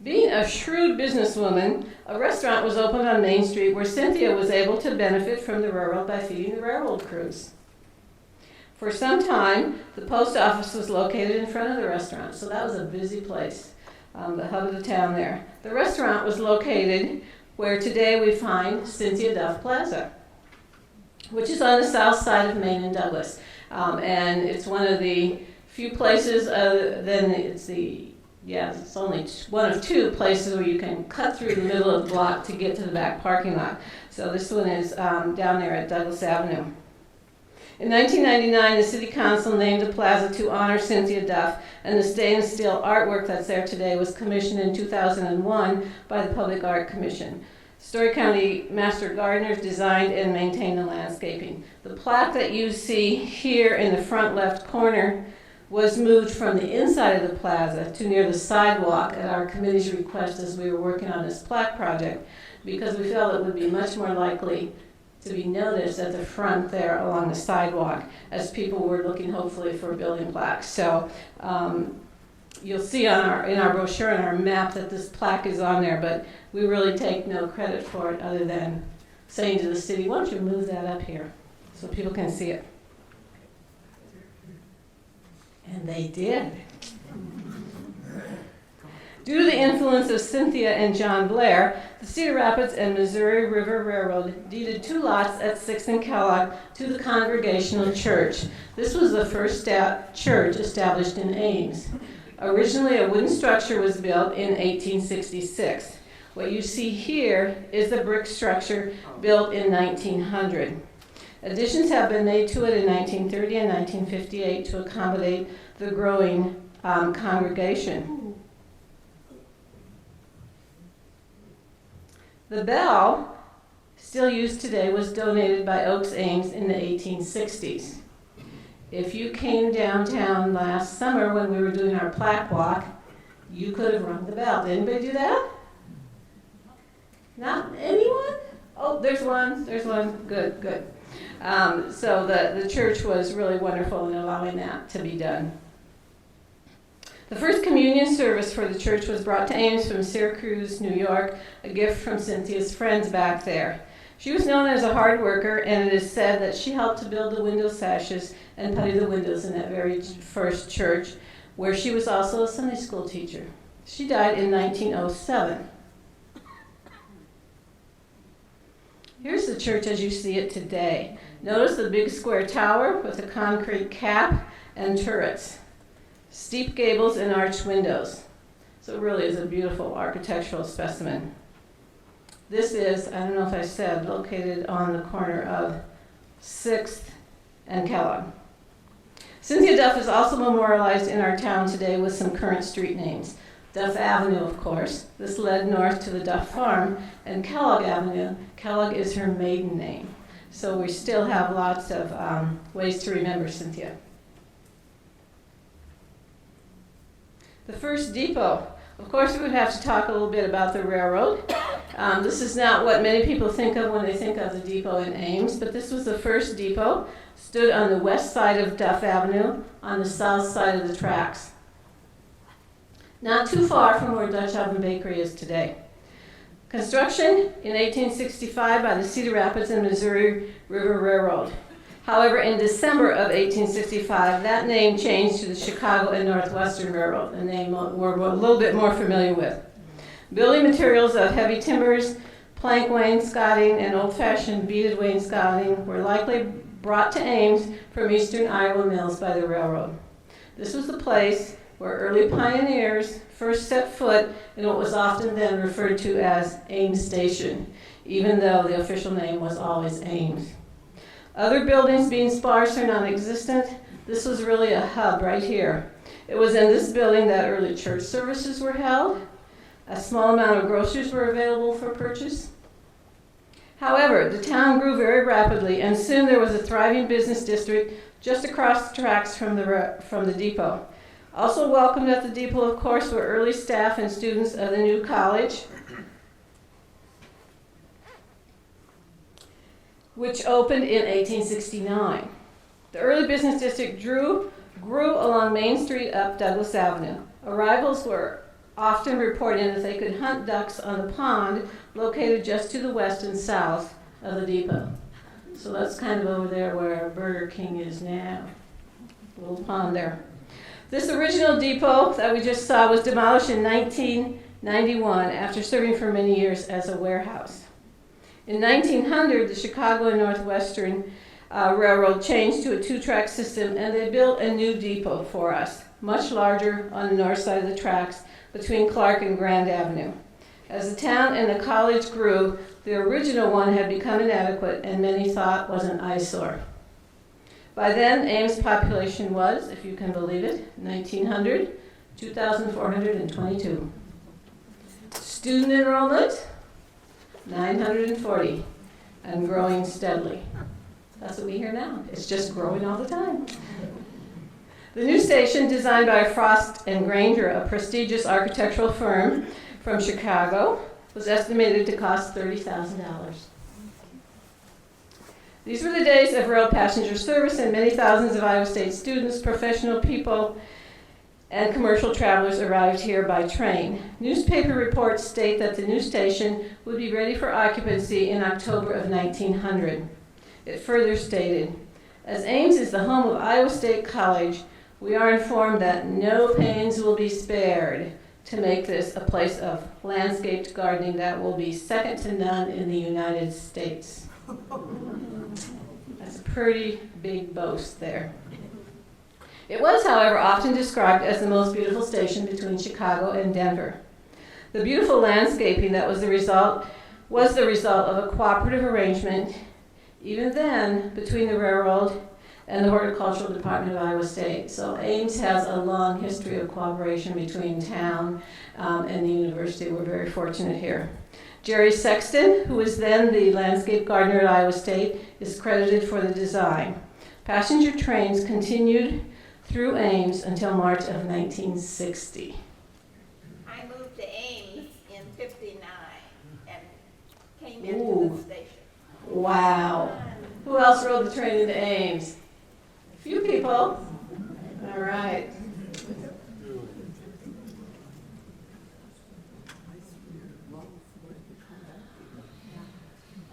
Being a shrewd businesswoman, a restaurant was opened on Main Street where Cynthia was able to benefit from the railroad by feeding the railroad crews. For some time, the post office was located in front of the restaurant, so that was a busy place, the hub of the town there. The restaurant was located where today we find Cynthia Duff Plaza, which is on the south side of Main and Douglas. And it's one of the few places it's only one of two places where you can cut through the middle of the block to get to the back parking lot. So this one is down there at Douglas Avenue. In 1999, the City Council named the plaza to honor Cynthia Duff, and the stainless steel artwork that's there today was commissioned in 2001 by the Public Art Commission. Story County Master Gardeners designed and maintained the landscaping. The plaque that you see here in the front left corner was moved from the inside of the plaza to near the sidewalk at our committee's request as we were working on this plaque project, because we felt it would be much more likely to be noticed at the front there along the sidewalk as people were looking hopefully for building plaques. So you'll see in our brochure and our map that this plaque is on there, but we really take no credit for it other than saying to the city, why don't you move that up here so people can see it? And they did. Due to the influence of Cynthia and John Blair, the Cedar Rapids and Missouri River Railroad deeded 2 lots at 6th and Kellogg to the Congregational Church. This was the first church established in Ames. Originally, a wooden structure was built in 1866. What you see here is the brick structure built in 1900. Additions have been made to it in 1930 and 1958 to accommodate the growing congregation. The bell, still used today, was donated by Oaks Ames in the 1860s. If you came downtown last summer when we were doing our plaque walk, you could have rung the bell. Did anybody do that? Not anyone? Oh, there's one. Good. So the church was really wonderful in allowing that to be done. The first communion service for the church was brought to Ames from Syracuse, New York, a gift from Cynthia's friends back there. She was known as a hard worker, and it is said that she helped to build the window sashes and putty the windows in that very first church, where she was also a Sunday school teacher. She died in 1907. Here's the church as you see it today. Notice the big square tower with a concrete cap and turrets, steep gables and arched windows. So it really is a beautiful architectural specimen. This is, I don't know if I said, located on the corner of 6th and Kellogg. Cynthia Duff is also memorialized in our town today with some current street names. Duff Avenue, of course. This led north to the Duff Farm, and Kellogg Avenue. Kellogg is her maiden name. So we still have lots of ways to remember Cynthia. The first depot. Of course, we would have to talk a little bit about the railroad. This is not what many people think of when they think of the depot in Ames, but this was the first depot. Stood on the west side of Duff Avenue, on the south side of the tracks. Not too far from where Dutch Oven Bakery is today. Construction in 1865 by the Cedar Rapids and Missouri River Railroad. However, in December of 1865, that name changed to the Chicago and Northwestern Railroad, a name we're a little bit more familiar with. Building materials of heavy timbers, plank wainscoting and old-fashioned beaded wainscoting were likely brought to Ames from eastern Iowa mills by the railroad. This was the place where early pioneers first set foot in what was often then referred to as Ames Station, even though the official name was always Ames. Other buildings being sparse or non-existent, this was really a hub right here. It was in this building that early church services were held. A small amount of groceries were available for purchase. However, the town grew very rapidly, and soon there was a thriving business district just across the tracks from the depot. Also welcomed at the depot, of course, were early staff and students of the new college, which opened in 1869. The early business district grew along Main Street up Douglas Avenue. Arrivals were often reporting that they could hunt ducks on the pond located just to the west and south of the depot. So that's kind of over there where Burger King is now. Little pond there. This original depot that we just saw was demolished in 1991 after serving for many years as a warehouse. In 1900, the Chicago and Northwestern Railroad changed to a two-track system, and they built a new depot for us, much larger on the north side of the tracks between Clark and Grand Avenue. As the town and the college grew, the original one had become inadequate and many thought was an eyesore. By then, Ames' population was, if you can believe it, 1900, 2,422. Student enrollment, 940, and growing steadily. That's what we hear now. It's just growing all the time. The new station, designed by Frost and Granger, a prestigious architectural firm from Chicago, was estimated to cost $30,000. These were the days of rail passenger service, and many thousands of Iowa State students, professional people, and commercial travelers arrived here by train. Newspaper reports state that the new station would be ready for occupancy in October of 1900. It further stated, "As Ames is the home of Iowa State College, we are informed that no pains will be spared to make this a place of landscaped gardening that will be second to none in the United States." That's a pretty big boast there. It was, however, often described as the most beautiful station between Chicago and Denver. The beautiful landscaping that was the result of a cooperative arrangement, even then, between the railroad and the Horticultural Department of Iowa State. So Ames has a long history of cooperation between town and the university. We're very fortunate here. Jerry Sexton, who was then the landscape gardener at Iowa State, is credited for the design. Passenger trains continued through Ames until March of 1960. I moved to Ames in '59 and came Ooh. into the station. Wow. Who else rode the train into Ames? A few people. All right.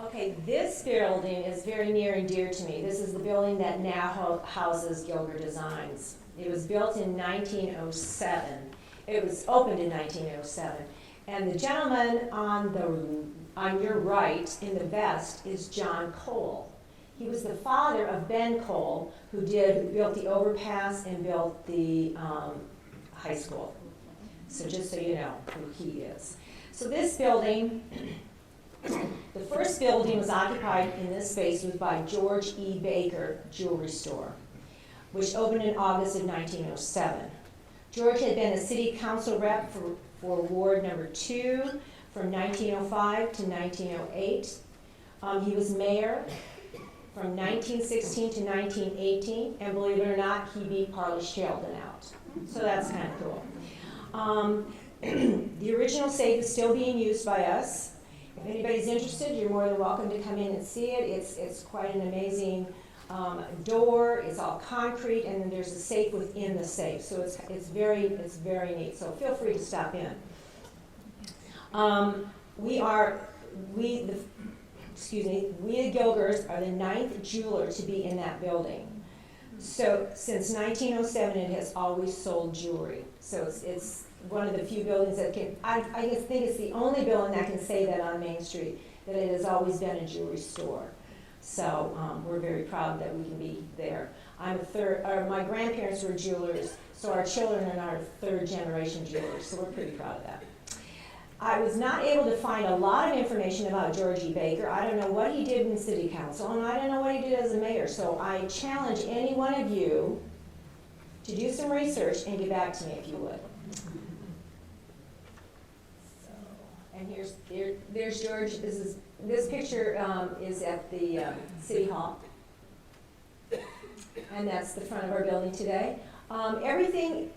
Okay, this building is very near and dear to me. This is the building that now houses Gilger Designs. It was built in 1907. It was opened in 1907. And the gentleman on your right in the vest is John Cole. He was the father of Ben Cole, who built the overpass and built the high school. So just so you know who he is. So this building, the first building was occupied in this space was by George E. Baker Jewelry Store, which opened in August of 1907. George had been a city council rep for Ward number 2 from 1905 to 1908. He was mayor from 1916 to 1918, and believe it or not, he beat Parley Sheldon out. So that's kind of cool. The original safe is still being used by us. If anybody's interested, you're more than welcome to come in and see it. It's quite an amazing door. It's all concrete, and then there's a safe within the safe. So it's very neat. So feel free to stop in. We the Gilgers are the 9th jeweler to be in that building. So since 1907, it has always sold jewelry. So it's one of the few buildings that can, I think it's the only building that can say that on Main Street. that it has always been a jewelry store. So we're very proud that we can be there. My grandparents were jewelers, so our children are our third generation jewelers, so we're pretty proud of that. I was not able to find a lot of information about George E. Baker. I don't know what he did in city council, and I don't know what he did as a mayor, so I challenge any one of you to do some research and get back to me if you would. So, and there's George. This picture is at the City Hall, and that's the front of our building today. Everything.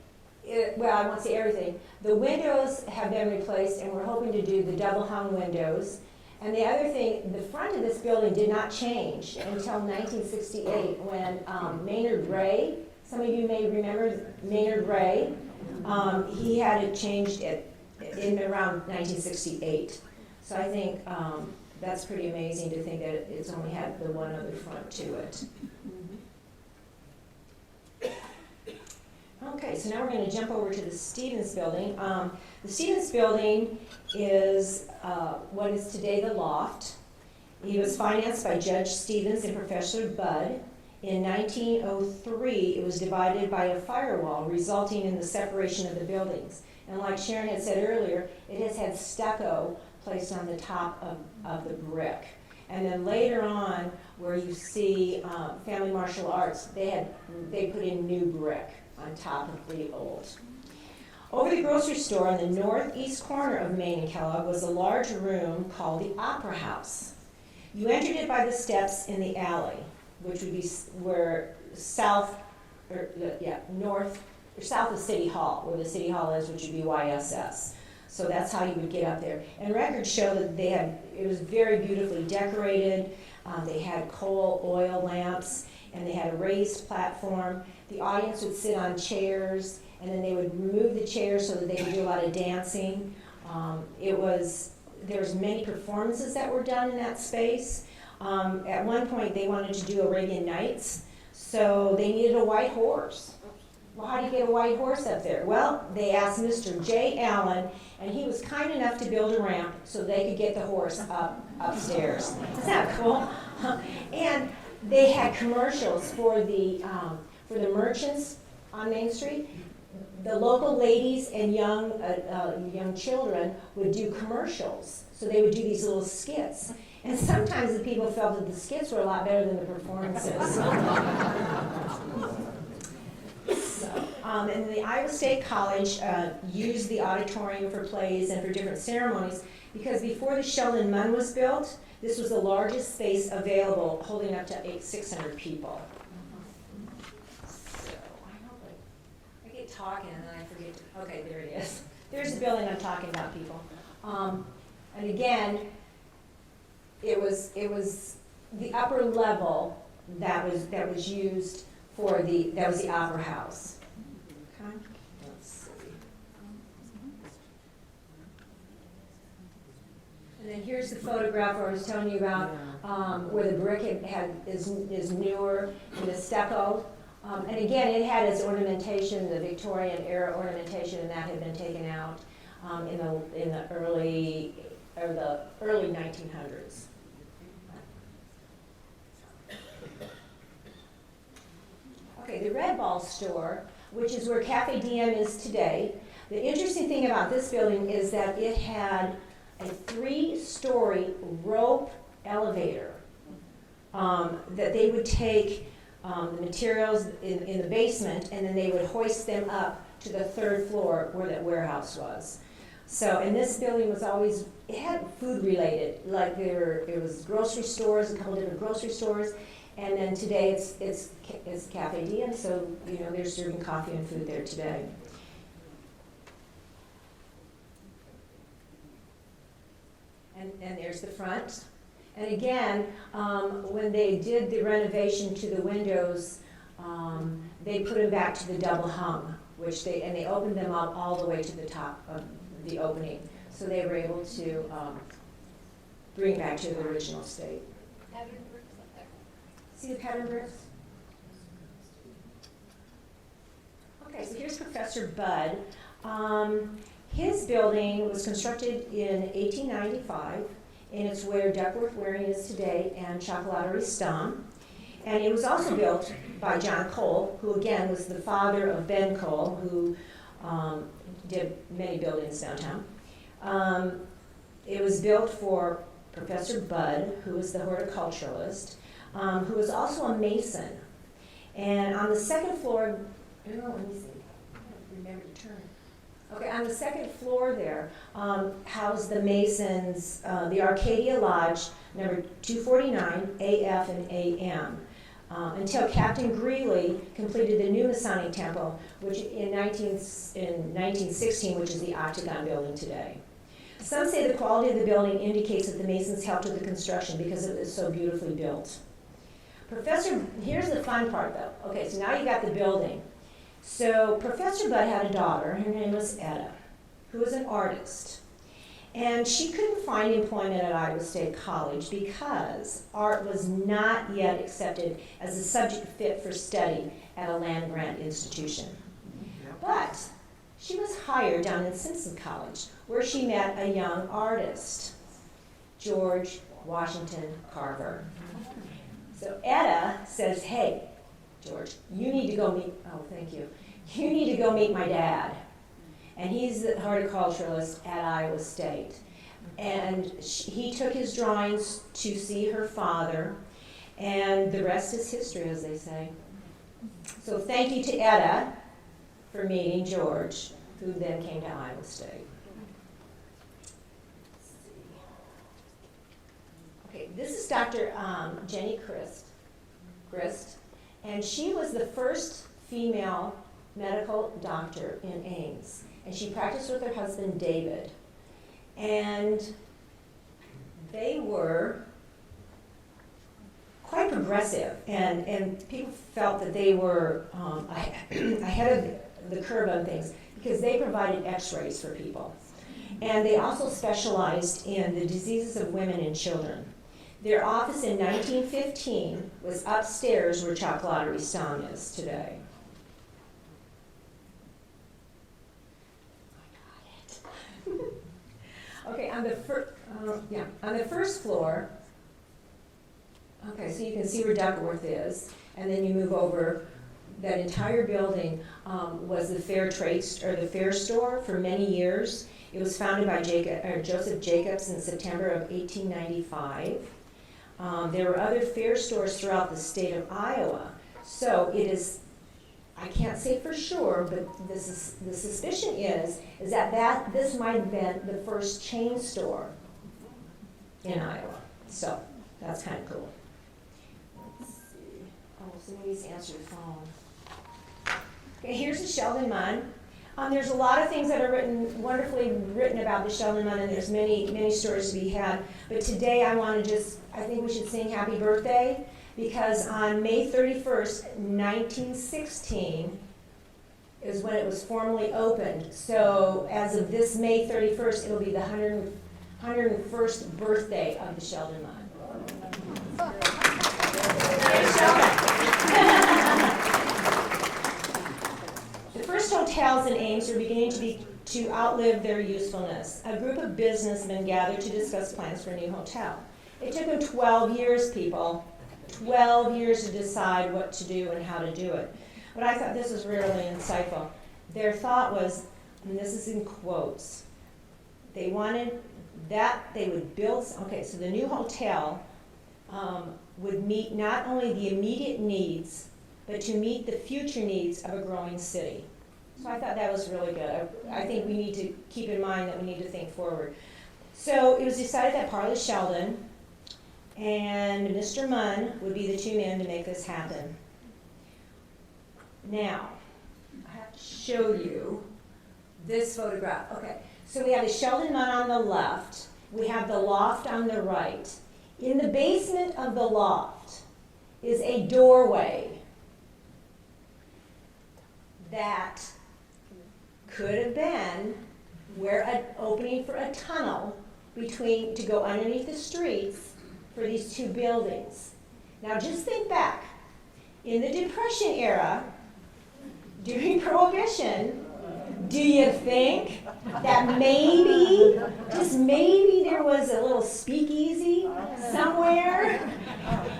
Well, I won't say everything. The windows have been replaced, and we're hoping to do the double-hung windows. And the other thing, the front of this building did not change until 1968 when Maynard Ray, some of you may remember Maynard Ray, he had it changed in around 1968. So I think that's pretty amazing to think that it's only had the one other front to it. Okay, so now we're going to jump over to the Stevens Building. The Stevens Building is what is today the Loft. He was financed by Judge Stevens and Professor Budd. In 1903, it was divided by a firewall, resulting in the separation of the buildings. And like Sharon had said earlier, it has had stucco placed on the top of the brick. And then later on, where you see Family Martial Arts, they put in new brick on top of the old. Over the grocery store on the northeast corner of Main and Kellogg was a large room called the Opera House. You entered it by the steps in the alley, which would be south of City Hall, where the City Hall is, which would be YSS. So that's how you would get up there. And records show that it was very beautifully decorated. They had coal oil lamps, and they had a raised platform. The audience would sit on chairs, and then they would remove the chairs so that they could do a lot of dancing. There was many performances that were done in that space. At one point, they wanted to do Arabian Nights, so they needed a white horse. Well, how do you get a white horse up there? Well, they asked Mr. J. Allen, and he was kind enough to build a ramp so they could get the horse upstairs. Isn't that cool? And they had commercials for the merchants on Main Street. The local ladies and young children would do commercials. So they would do these little skits. And sometimes the people felt that the skits were a lot better than the performances. And the Iowa State College used the auditorium for plays and for different ceremonies because before the Sheldon Munn was built, this was the largest space available, holding up to 600 people. So I get talking and then I forget to, okay, there it is. There's the building I'm talking about, people. And again, it was the upper level that was used for that was the Opera House. Okay, let's see. And then here's the photograph where I was telling you about where the brick is newer and the stucco. And again, it had its ornamentation, the Victorian Era ornamentation, and that had been taken out in the early 1900s. Okay, the Red Ball store, which is where Cafe DM is today. The interesting thing about this building is that it had a 3-story rope elevator that they would take the materials in the basement, and then they would hoist them up to the 3rd floor where that warehouse was. So, and this building was always, it had food related, like it was grocery stores, a couple different grocery stores. And then today it's Cafe Diem, so they're serving coffee and food there today. And there's the front. And again, when they did the renovation to the windows, they put them back to the double hung, and they opened them up all the way to the top of the opening. So they were able to bring it back to the original state. See the pattern bricks? Okay, so here's Professor Budd. His building was constructed in 1895, and it's where Duckworth Waring is today and Chocolaterie Stam. And it was also built by John Cole, who again was the father of Ben Cole, who did many buildings downtown. It was built for Professor Budd, who was the horticulturalist, who was also a mason. And on the second floor, let me see, I don't remember to turn. Okay, on the second floor there, housed the Masons, the Arcadia Lodge, number 249, AF and AM, until Captain Greeley completed the new Masonic Temple, which in 1916, which is the Octagon building today. Some say the quality of the building indicates that the Masons helped with the construction because it was so beautifully built. Here's the fun part though. Okay, so now you got the building. So Professor Budd had a daughter, her name was Etta, who was an artist. And she couldn't find employment at Iowa State College because art was not yet accepted as a subject fit for study at a land-grant institution. But she was hired down in Simpson College, where she met a young artist, George Washington Carver. So Etta says, hey, George, you need to go meet my dad. And he's the horticulturalist at Iowa State. And he took his drawings to see her father, and the rest is history, as they say. So thank you to Etta for meeting George, who then came to Iowa State. Okay, this is Dr. Jenny Grist, and she was the first female medical doctor in Ames, and she practiced with her husband David, and they were quite progressive, and people felt that they were ahead of the curve on things because they provided x-rays for people, and they also specialized in the diseases of women and children. Their office in 1915 was upstairs where Chocolaterie Stam is today. Okay, on the first floor, okay, so you can see where Duckworth is, and then you move over. That entire building was the Fair Store for many years. It was founded by Joseph Jacobs in September of 1895. There were other fair stores throughout the state of Iowa. So it is, I can't say for sure, but the suspicion is that this might have been the first chain store in Iowa. So that's kind of cool. Let's see. Oh, somebody's answered the phone. Okay, here's the Sheldon Munn. There's a lot of things that are wonderfully written about the Sheldon Munn, and there's many stories to be had. But today I think we should sing Happy Birthday, because on May 31st, 1916 is when it was formally opened. So as of this May 31st, it'll be the 101st birthday of the Sheldon Munn. Hey, Sheldon. The first hotels in Ames were beginning to outlive their usefulness. A group of businessmen gathered to discuss plans for a new hotel. It took them 12 years, people. 12 years to decide what to do and how to do it. But I thought this was really insightful. Their thought was, and this is in quotes, they wanted that they would build, okay, so the new hotel would meet not only the immediate needs, but to meet the future needs of a growing city. So I thought that was really good. I think we need to keep in mind that we need to think forward. So it was decided that Parley Sheldon and Mr. Munn would be the two men to make this happen. Now, I have to show you this photograph. Okay, so we have the Sheldon Munn on the left. We have the loft on the right. In the basement of the loft is a doorway that could have been where an opening for a tunnel to go underneath the streets for these two buildings. Now just think back. In the Depression era, during Prohibition, Do you think that maybe, just maybe there was a little speakeasy somewhere,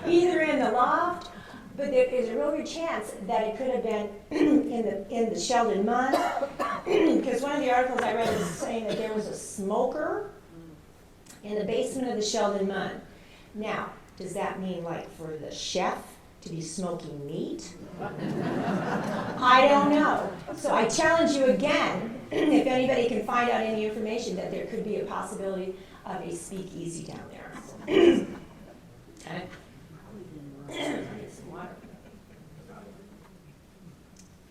either in the loft, but there is a real good chance that it could have been in the Sheldon Mud, because one of the articles I read was saying that there was a smoker in the basement of the Sheldon Mud. Now, does that mean like for the chef to be smoking meat? I don't know. So I challenge you again, if anybody can find out any information, that there could be a possibility of a speakeasy down there. Okay. I need some water.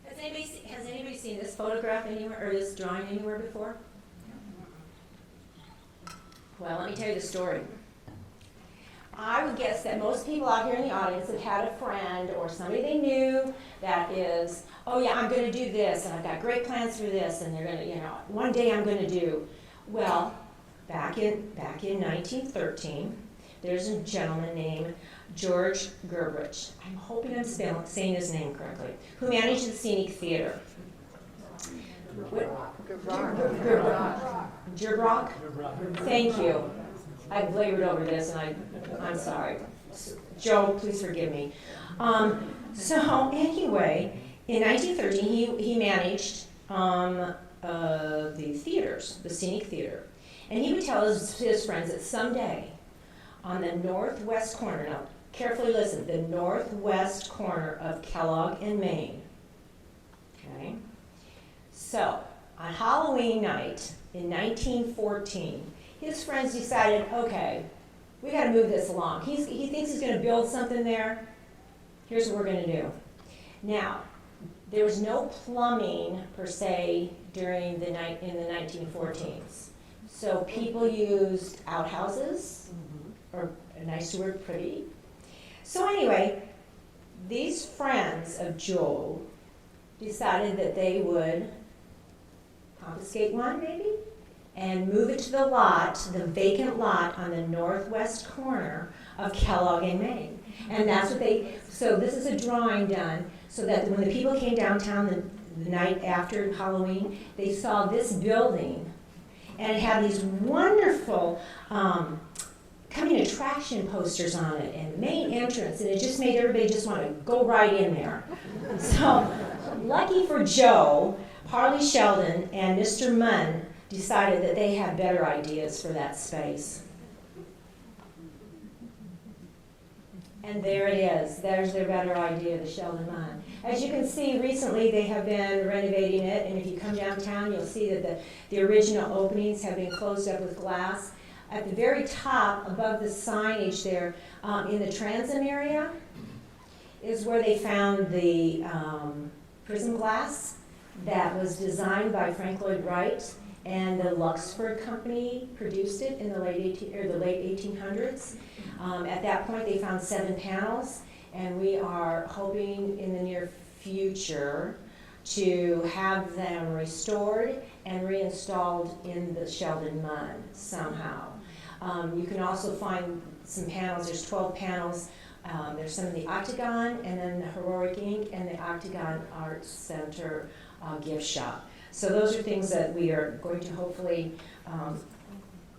Has anybody seen this photograph anywhere, or this drawing anywhere before? Well, let me tell you the story. I would guess that most people out here in the audience have had a friend or somebody they knew that is, oh yeah, I'm going to do this, and I've got great plans for this, and they're going to, one day I'm going to do. Well, back in 1913, there's a gentleman named George Gilger, I'm hoping I'm saying his name correctly, who managed the Scenic Theater. Gerbrock? Thank you. I've labored over this, and I'm sorry. Joe, please forgive me. So anyway, in 1913, he managed the theaters, the Scenic Theater. And he would tell his friends that someday, on the northwest corner, now carefully listen, the northwest corner of Kellogg and Main, okay? So, on Halloween night in 1914, his friends decided, okay, we got to move this along. He thinks he's going to build something there. Here's what we're going to do. Now, there was no plumbing per se in the 1914s. So people used outhouses, or a nicer word, privy. So anyway, these friends of Joel decided that they would confiscate one, maybe, and move it to the lot, the vacant lot on the northwest corner of Kellogg and Main. And that's what so this is a drawing done so that when the people came downtown the night after Halloween, they saw this building, and it had these wonderful coming attraction posters on it and main entrance, and it just made everybody just want to go right in there. So lucky for Joe, Harley Sheldon and Mr. Munn decided that they had better ideas for that space. And there it is. There's their better idea, the Sheldon Munn. As you can see, recently they have been renovating it, and if you come downtown, you'll see that the original openings have been closed up with glass. At the very top, above the signage there, in the transom area, is where they found the prism glass that was designed by Frank Lloyd Wright, and the Luxford Company produced it in the late 1800s. At that point, they found 7 panels, and we are hoping in the near future to have them restored and reinstalled in the Sheldon Mud somehow. You can also find some panels. There's 12 panels. There's some in the Octagon, and then the Heroic Ink and the Octagon Arts Center gift shop. So those are things that we are going to hopefully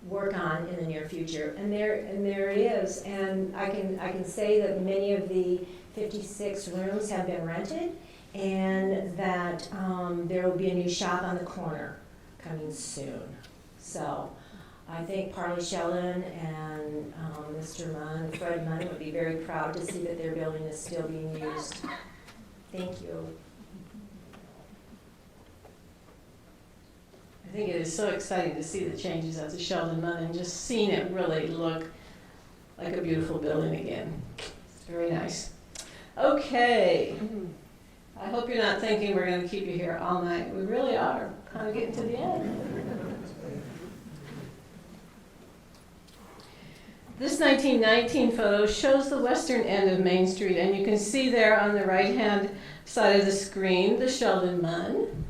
work on in the near future. And there it is. And I can say that many of the 56 rooms have been rented, and that there will be a new shop on the corner coming soon. So I think Parley Sheldon and Mr. Munn, Fred Munn, would be very proud to see that their building is still being used. Thank you. I think it is so exciting to see the changes at the Sheldon Munn and just seeing it really look like a beautiful building again. It's very nice. Okay. I hope you're not thinking we're going to keep you here all night. We really are kind of getting to the end. This 1919 photo shows the western end of Main Street, and you can see there on the right-hand side of the screen the Sheldon Munn,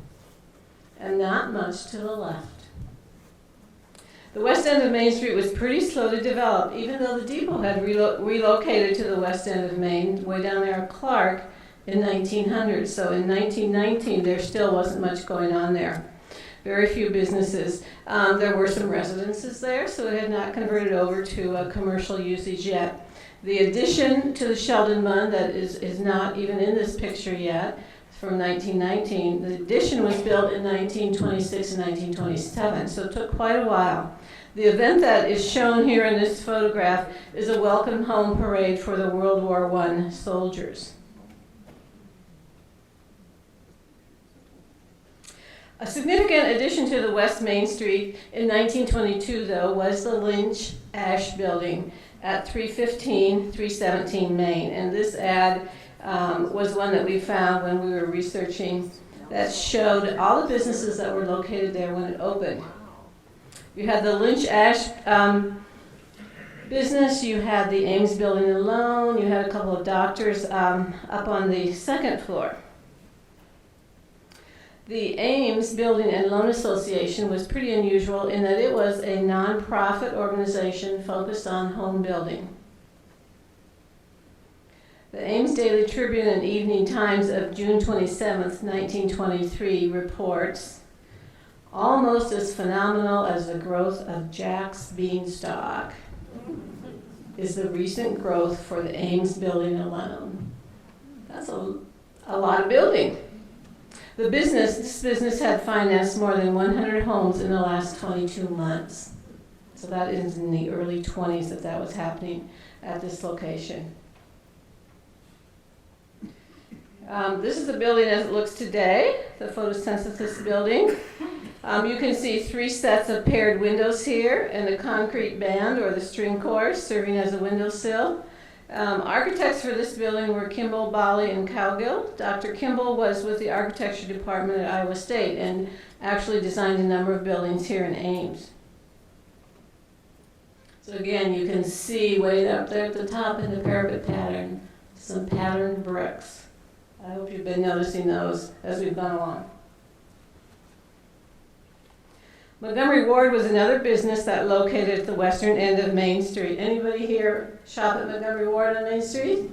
and not much to the left. The west end of Main Street was pretty slow to develop, even though the depot had relocated to the west end of Main, way down there at Clark, in 1900. So in 1919, there still wasn't much going on there. very few businesses. There were some residences there, so it had not converted over to commercial usage yet. The addition to the Sheldon Munn that is not even in this picture yet, from 1919, the addition was built in 1926 and 1927, so it took quite a while. The event that is shown here in this photograph is a welcome home parade for the World War I soldiers. A significant addition to the West Main Street in 1922, though, was the Lynch Ash Building at 317 Main. And this ad was one that we found when we were researching that showed all the businesses that were located there when it opened. You had the Lynch Ash business, you had the Ames building alone, you had a couple of doctors up on the second floor. The Ames Building and Loan Association was pretty unusual in that it was a nonprofit organization focused on home building. The Ames Daily Tribune and Evening Times of June 27, 1923 reports, almost as phenomenal as the growth of Jack's beanstalk is the recent growth for the Ames building alone. That's a lot of building. This business had financed more than 100 homes in the last 22 months. So that is in the early 20s that was happening at this location. This is the building as it looks today, the photosynthesis building. You can see 3 sets of paired windows here and a concrete band or the string course serving as a windowsill. Architects for this building were Kimball, Bali, and Cowgill. Dr. Kimball was with the architecture department at Iowa State and actually designed a number of buildings here in Ames. So again, you can see way up there at the top in the parapet pattern, some patterned bricks. I hope you've been noticing those as we've gone along. Montgomery Ward was another business that located at the western end of Main Street. Anybody here shop at Montgomery Ward on Main Street?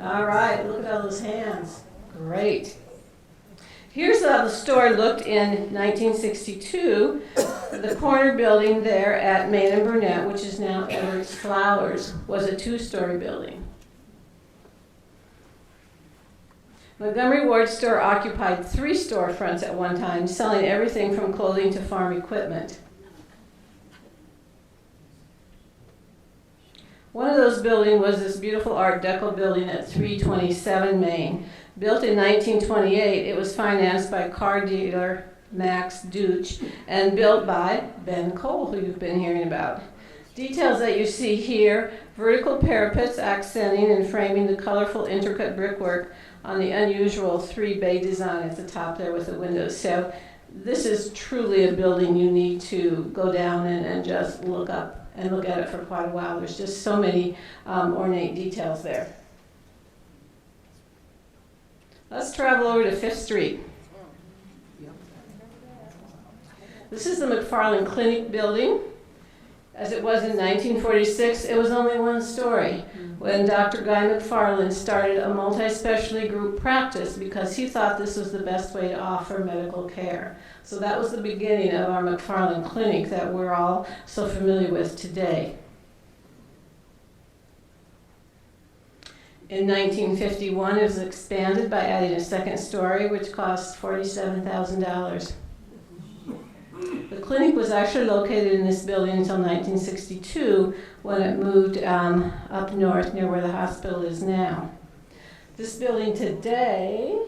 All right, look at all those hands. Great. Here's how the store looked in 1962. The corner building there at Main and Burnett, which is now Everett's Flowers, was a 2-story building. Montgomery Ward's store occupied 3 storefronts at one time, selling everything from clothing to farm equipment. One of those buildings was this beautiful Art Deco building at 327 Main. Built in 1928, it was financed by car dealer Max Deutsch and built by Ben Cole, who you've been hearing about. Details that you see here, vertical parapets accenting and framing the colorful, intricate brickwork on the unusual 3-bay design at the top there with the windows. So this is truly a building you need to go down and just look up and look at it for quite a while. There's just so many ornate details there. Let's travel over to 5th Street. This is the Mcfarland Clinic building. As it was in 1946, it was only 1 story when Dr. Guy Mcfarland started a multi-specialty group practice because he thought this was the best way to offer medical care. So that was the beginning of our Mcfarland Clinic that we're all so familiar with today. In 1951, it was expanded by adding a 2nd story, which cost $47,000. The clinic was actually located in this building until 1962 when it moved up north near where the hospital is now. This building today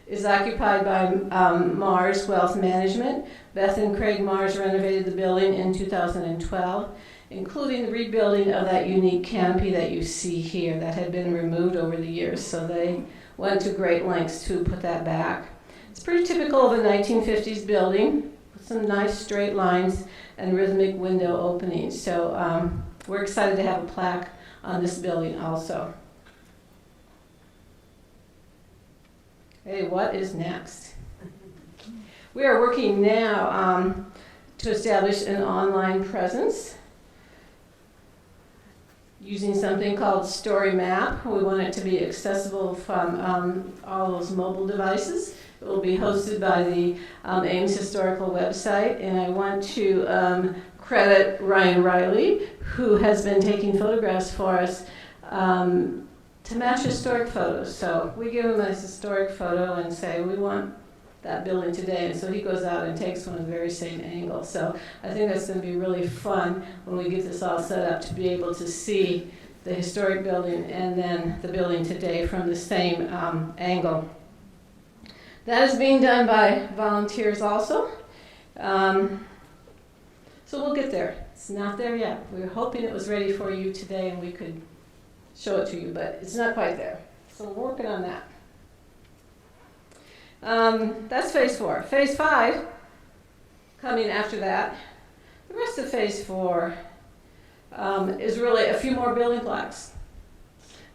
is occupied by Mars Wealth Management. Beth and Craig Mars renovated the building in 2012, including the rebuilding of that unique canopy that you see here that had been removed over the years. So they went to great lengths to put that back. It's pretty typical of a 1950s building with some nice straight lines and rhythmic window openings. So we're excited to have a plaque on this building also. Hey, what is next? We are working now to establish an online presence. using something called Story Map. We want it to be accessible from all those mobile devices. It will be hosted by the Ames Historical website, and I want to credit Ryan Riley, who has been taking photographs for us to match historic photos. So we give him a historic photo and say, we want that building today, and so he goes out and takes one of the very same angle. So I think that's going to be really fun when we get this all set up to be able to see the historic building and then the building today from the same angle. That is being done by volunteers also. So we'll get there. It's not there yet. We were hoping it was ready for you today and we could show it to you, but it's not quite there. So we're working on that. That's phase 4. Phase 5, coming after that, the rest of phase 4 is really a few more building plaques.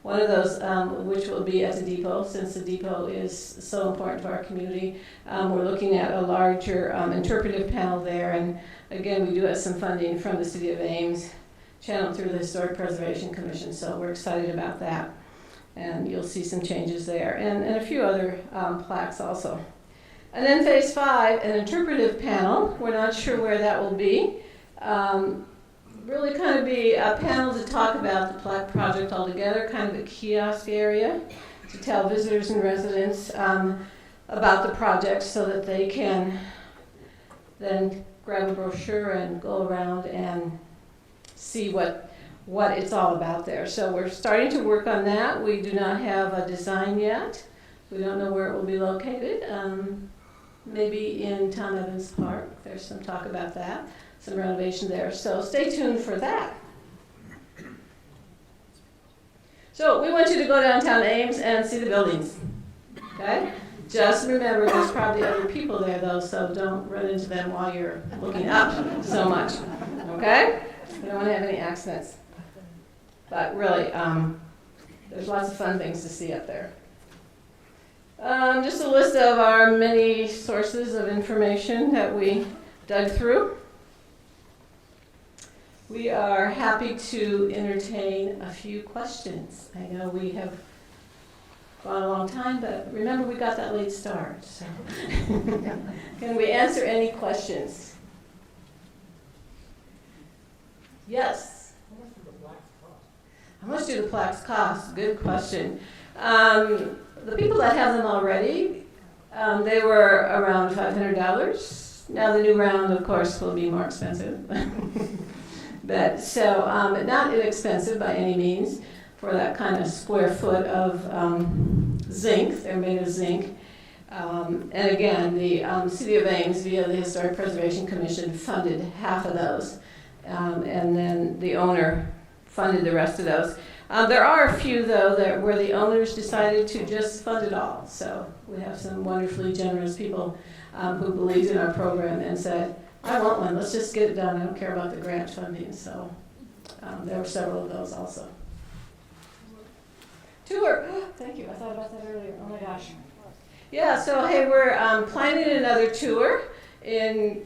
One of those, which will be at the depot, since the depot is so important to our community. We're looking at a larger interpretive panel there, and again, we do have some funding from the City of Ames, channeled through the Historic Preservation Commission, so we're excited about that. And you'll see some changes there, and a few other plaques also. And then phase 5, an interpretive panel. We're not sure where that will be. Really kind of be a panel to talk about the plaque project altogether, kind of a kiosk area to tell visitors and residents about the project so that they can then grab a brochure and go around and see what it's all about there. So we're starting to work on that. We do not have a design yet. We don't know where it will be located. Maybe in Tom Evans Park. There's some talk about that, some renovation there. So stay tuned for that. So we want you to go downtown Ames and see the buildings. Okay? Just remember there's probably other people there though, so don't run into them while you're looking up so much. Okay? We don't want to have any accidents. But really, there's lots of fun things to see up there. Just a list of our many sources of information that we dug through. We are happy to entertain a few questions. I know we have gone a long time, but remember we got that late start. So. Can we answer any questions? Yes? How much do the plaques cost? Good question. The people that have them already, they were around $500. Now the new round, of course, will be more expensive. But so not inexpensive by any means for that kind of square foot of zinc. They're made of zinc. And again, the City of Ames, via the Historic Preservation Commission, funded half of those. And then the owner funded the rest of those. There are a few, though, where the owners decided to just fund it all. So we have some wonderfully generous people who believed in our program and said, I want one, let's just get it done. I don't care about the grant funding. So there were several of those also. Tour. Thank you. I thought about that earlier. Oh, my gosh. Yeah, so, hey, we're planning another tour in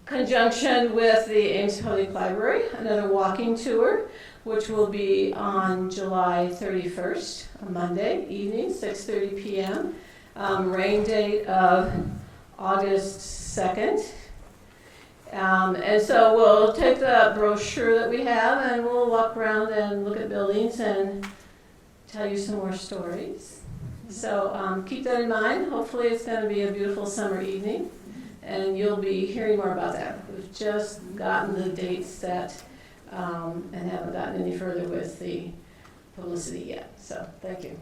conjunction with the Ames Public Library, another walking tour, which will be on July 31st, a Monday evening, 6:30 p.m. Rain date of August 2nd. And so we'll take the brochure that we have and we'll walk around and look at buildings and tell you some more stories. So keep that in mind. Hopefully it's going to be a beautiful summer evening and you'll be hearing more about that. We've just gotten the dates set and haven't gotten any further with the publicity yet. So thank you.